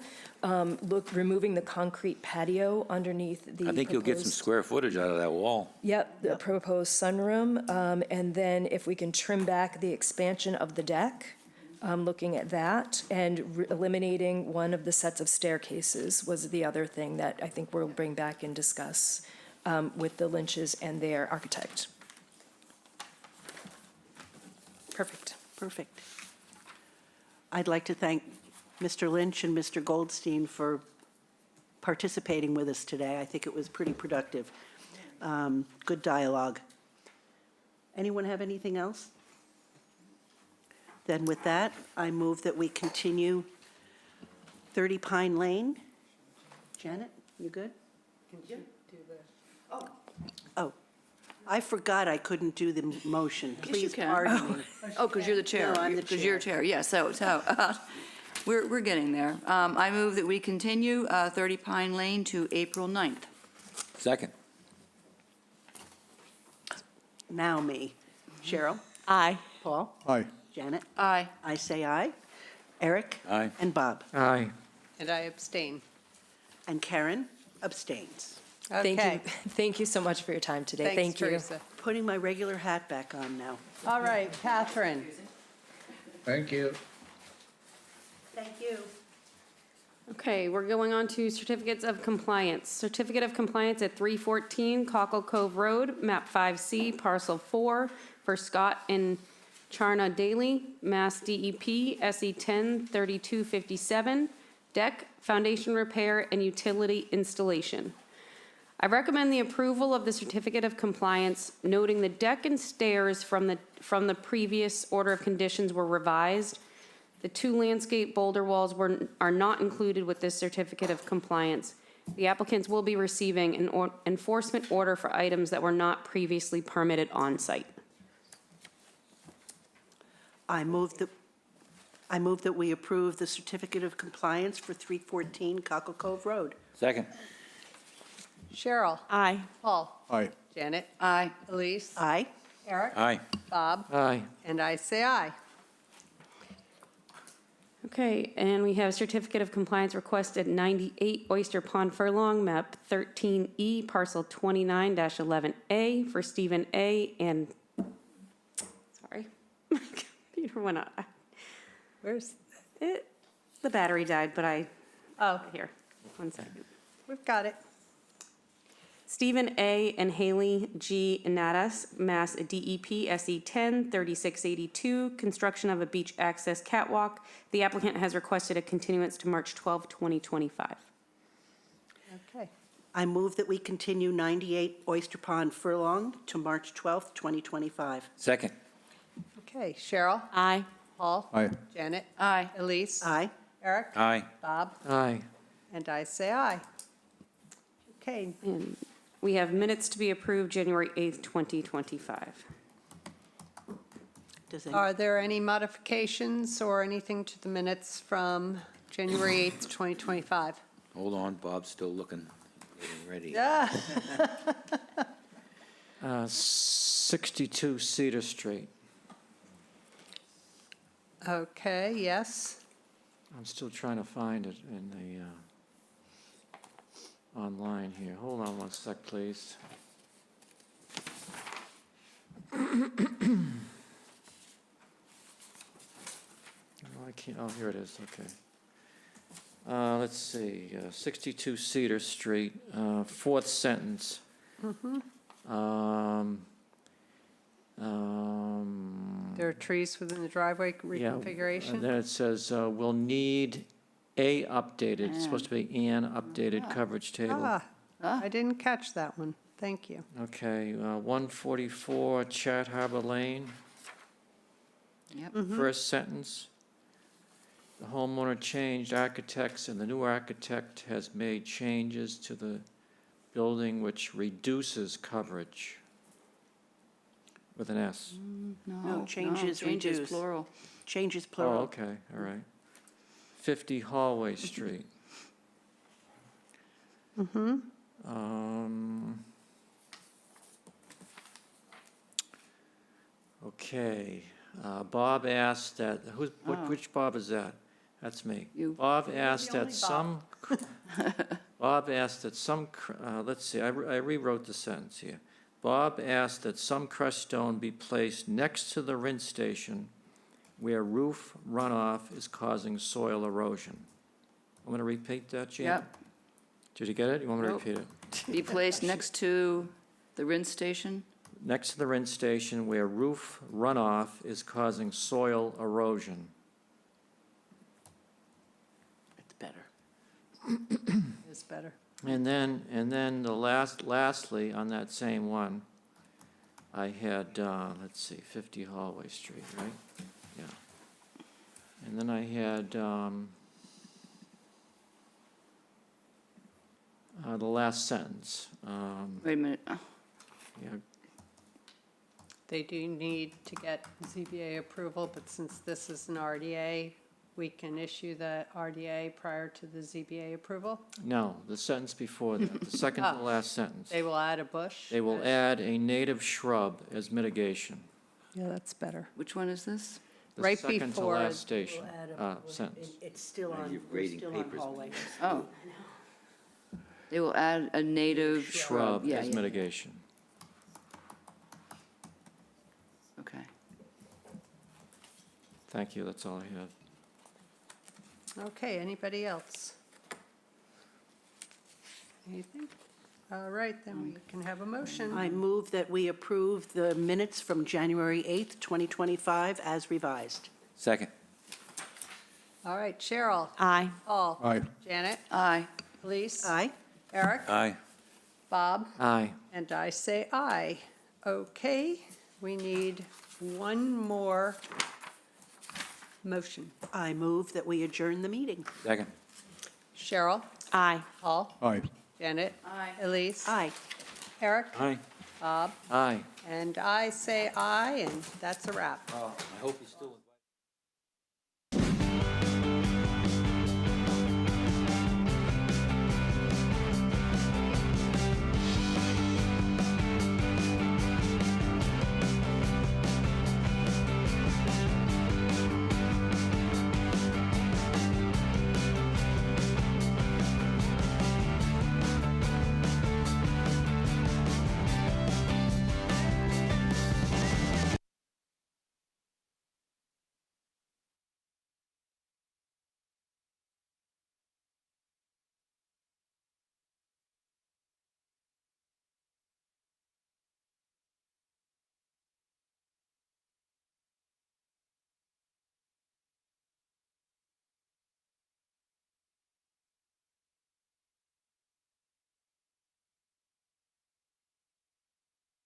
removing the concrete patio underneath the I think you'll get some proposed- square footage out of that wall. Yep, the proposed sunroom, and then if we can trim back the expansion of the deck, looking at that, and eliminating one of the sets of staircases was the other thing that I think we'll bring back and discuss with the Lynches and their architect. Perfect. Perfect. I'd like to thank Mr. Lynch and Mr. Goldstein for participating with us today. I think it was pretty productive. Good dialogue. Anyone have anything else? Then with that, I move that we continue 30 Pine Lane. Janet, you good? Oh, I forgot I couldn't do the motion. Yes, you Please can. pardon me. Oh, because you're the chair. No, I'm the Because you're chair. chair, yeah, so, we're getting there. I move that we continue 30 Pine Lane to April 9th. Second. Now me. Cheryl? Aye. Paul? Aye. Janet? Aye. I say aye. Eric? Aye. And Bob? Aye. And I abstain. And Karen abstains. Thank Okay. you. Thank you so much for your time today. Thanks, Thank you. Teresa. Putting my regular hat back on now. All right, Catherine. Thank you. Thank you. Okay, we're going on to certificates of compliance. Certificate of compliance at 314 Cockle Cove Road, map 5C, parcel 4, for Scott and Charna Daly, Mass DEP, SE 10 3257, deck, foundation repair, and utility installation. I recommend the approval of the certificate of compliance, noting the deck and stairs from the previous order of conditions were revised. The 2 landscape boulder walls are not included with this certificate of compliance. The applicants will be receiving an enforcement order for items that were not previously permitted on-site. I move that we approve the certificate of compliance for 314 Cockle Cove Road. Second. Cheryl. Aye. Paul. Aye. Janet. Aye. Elise. Aye. Eric. Aye. Bob. Aye. And I say aye. Okay, and we have certificate of compliance requested 98 Oyster Pond Furlong, map 13E, parcel 29-11A for Stephen A. and, sorry, my computer went out. Where's, It, the battery died, but oh, here, 1 second. we've got it. Stephen A. and Haley G. Nadas, Mass DEP, SE 10 3682, construction of a beach access catwalk. The applicant has requested a continuance to March 12, 2025. Okay. I move that we continue 98 Oyster Pond Furlong to March 12th, 2025. Second. Okay, Cheryl. Aye. Paul. Aye. Janet. Aye. Elise. Aye. Eric. Aye. Bob. Aye. And I say aye. Okay, And we have minutes to be approved January 8th, 2025. Does any- are there any modifications or anything to the minutes from January 8th, 2025? Hold on, Bob's still looking, getting ready. Yeah. 62 Cedar Street. Okay, yes. I'm still trying to find it in the, online here. Hold on one sec, please. Oh, I can't, oh, here it is, okay. Let's see, 62 Cedar Street, fourth sentence. There are trees within the driveway Yeah, reconfiguration? And then it says, will need A updated, it's supposed to be an updated coverage table. I didn't catch that one. Thank you. Okay, 144 Chat Harbor Lane. Yep. First sentence, the homeowner changed architects and the new architect has made changes to the building which reduces coverage. With an S. No, changes Changes reduce. plural. Changes Oh, plural. okay, all right. 50 Hallway Street. Okay, Bob asked that, which Bob is that? That's me. You. Bob asked that some, Bob asked that some, let's see, I rewrote the sentence here. Bob asked that some crushed stone be placed next to the rinse station where roof runoff is causing soil erosion. I'm going to repeat that, Jan? Yep. Did you get it? You want me to Nope. repeat it? Be placed next to the rinse station? Next to the rinse station where roof runoff is causing soil erosion. It's better. It's better. And then lastly, on that same one, I had, let's see, 50 Hallway Street, right? Yeah. And then I had, the last sentence. Wait a minute. Yeah, They do need to get ZBA approval, but since this is an RDA, we can issue the RDA prior to the ZBA approval. no, the sentence before that, the second to the last sentence. They will add a bush. They will add a native shrub as mitigation. Yeah, that's better. Which one is this? The Right second to before- last station, We'll add sentence. It's still Now on, you're we're grading still on papers. hallway. Oh. They will add a native Shrub Yeah, as yeah. mitigation. Okay. Thank you, that's all I have. Okay, anybody else? Anything? All right, then we can have a motion. I move that we approve the minutes from January 8th, 2025 as revised. Second. All right, Cheryl. Aye. Paul. Aye. Janet. Aye. Elise. Aye. Eric. Aye. Bob. Aye. And I say aye. Okay, we need one more motion. I move that we adjourn the meeting. Second. Cheryl. Aye. Paul. Aye. Janet. Aye. Elise. Aye. Eric. Aye. Bob. Aye. And I say aye, and that's a wrap. I hope you still.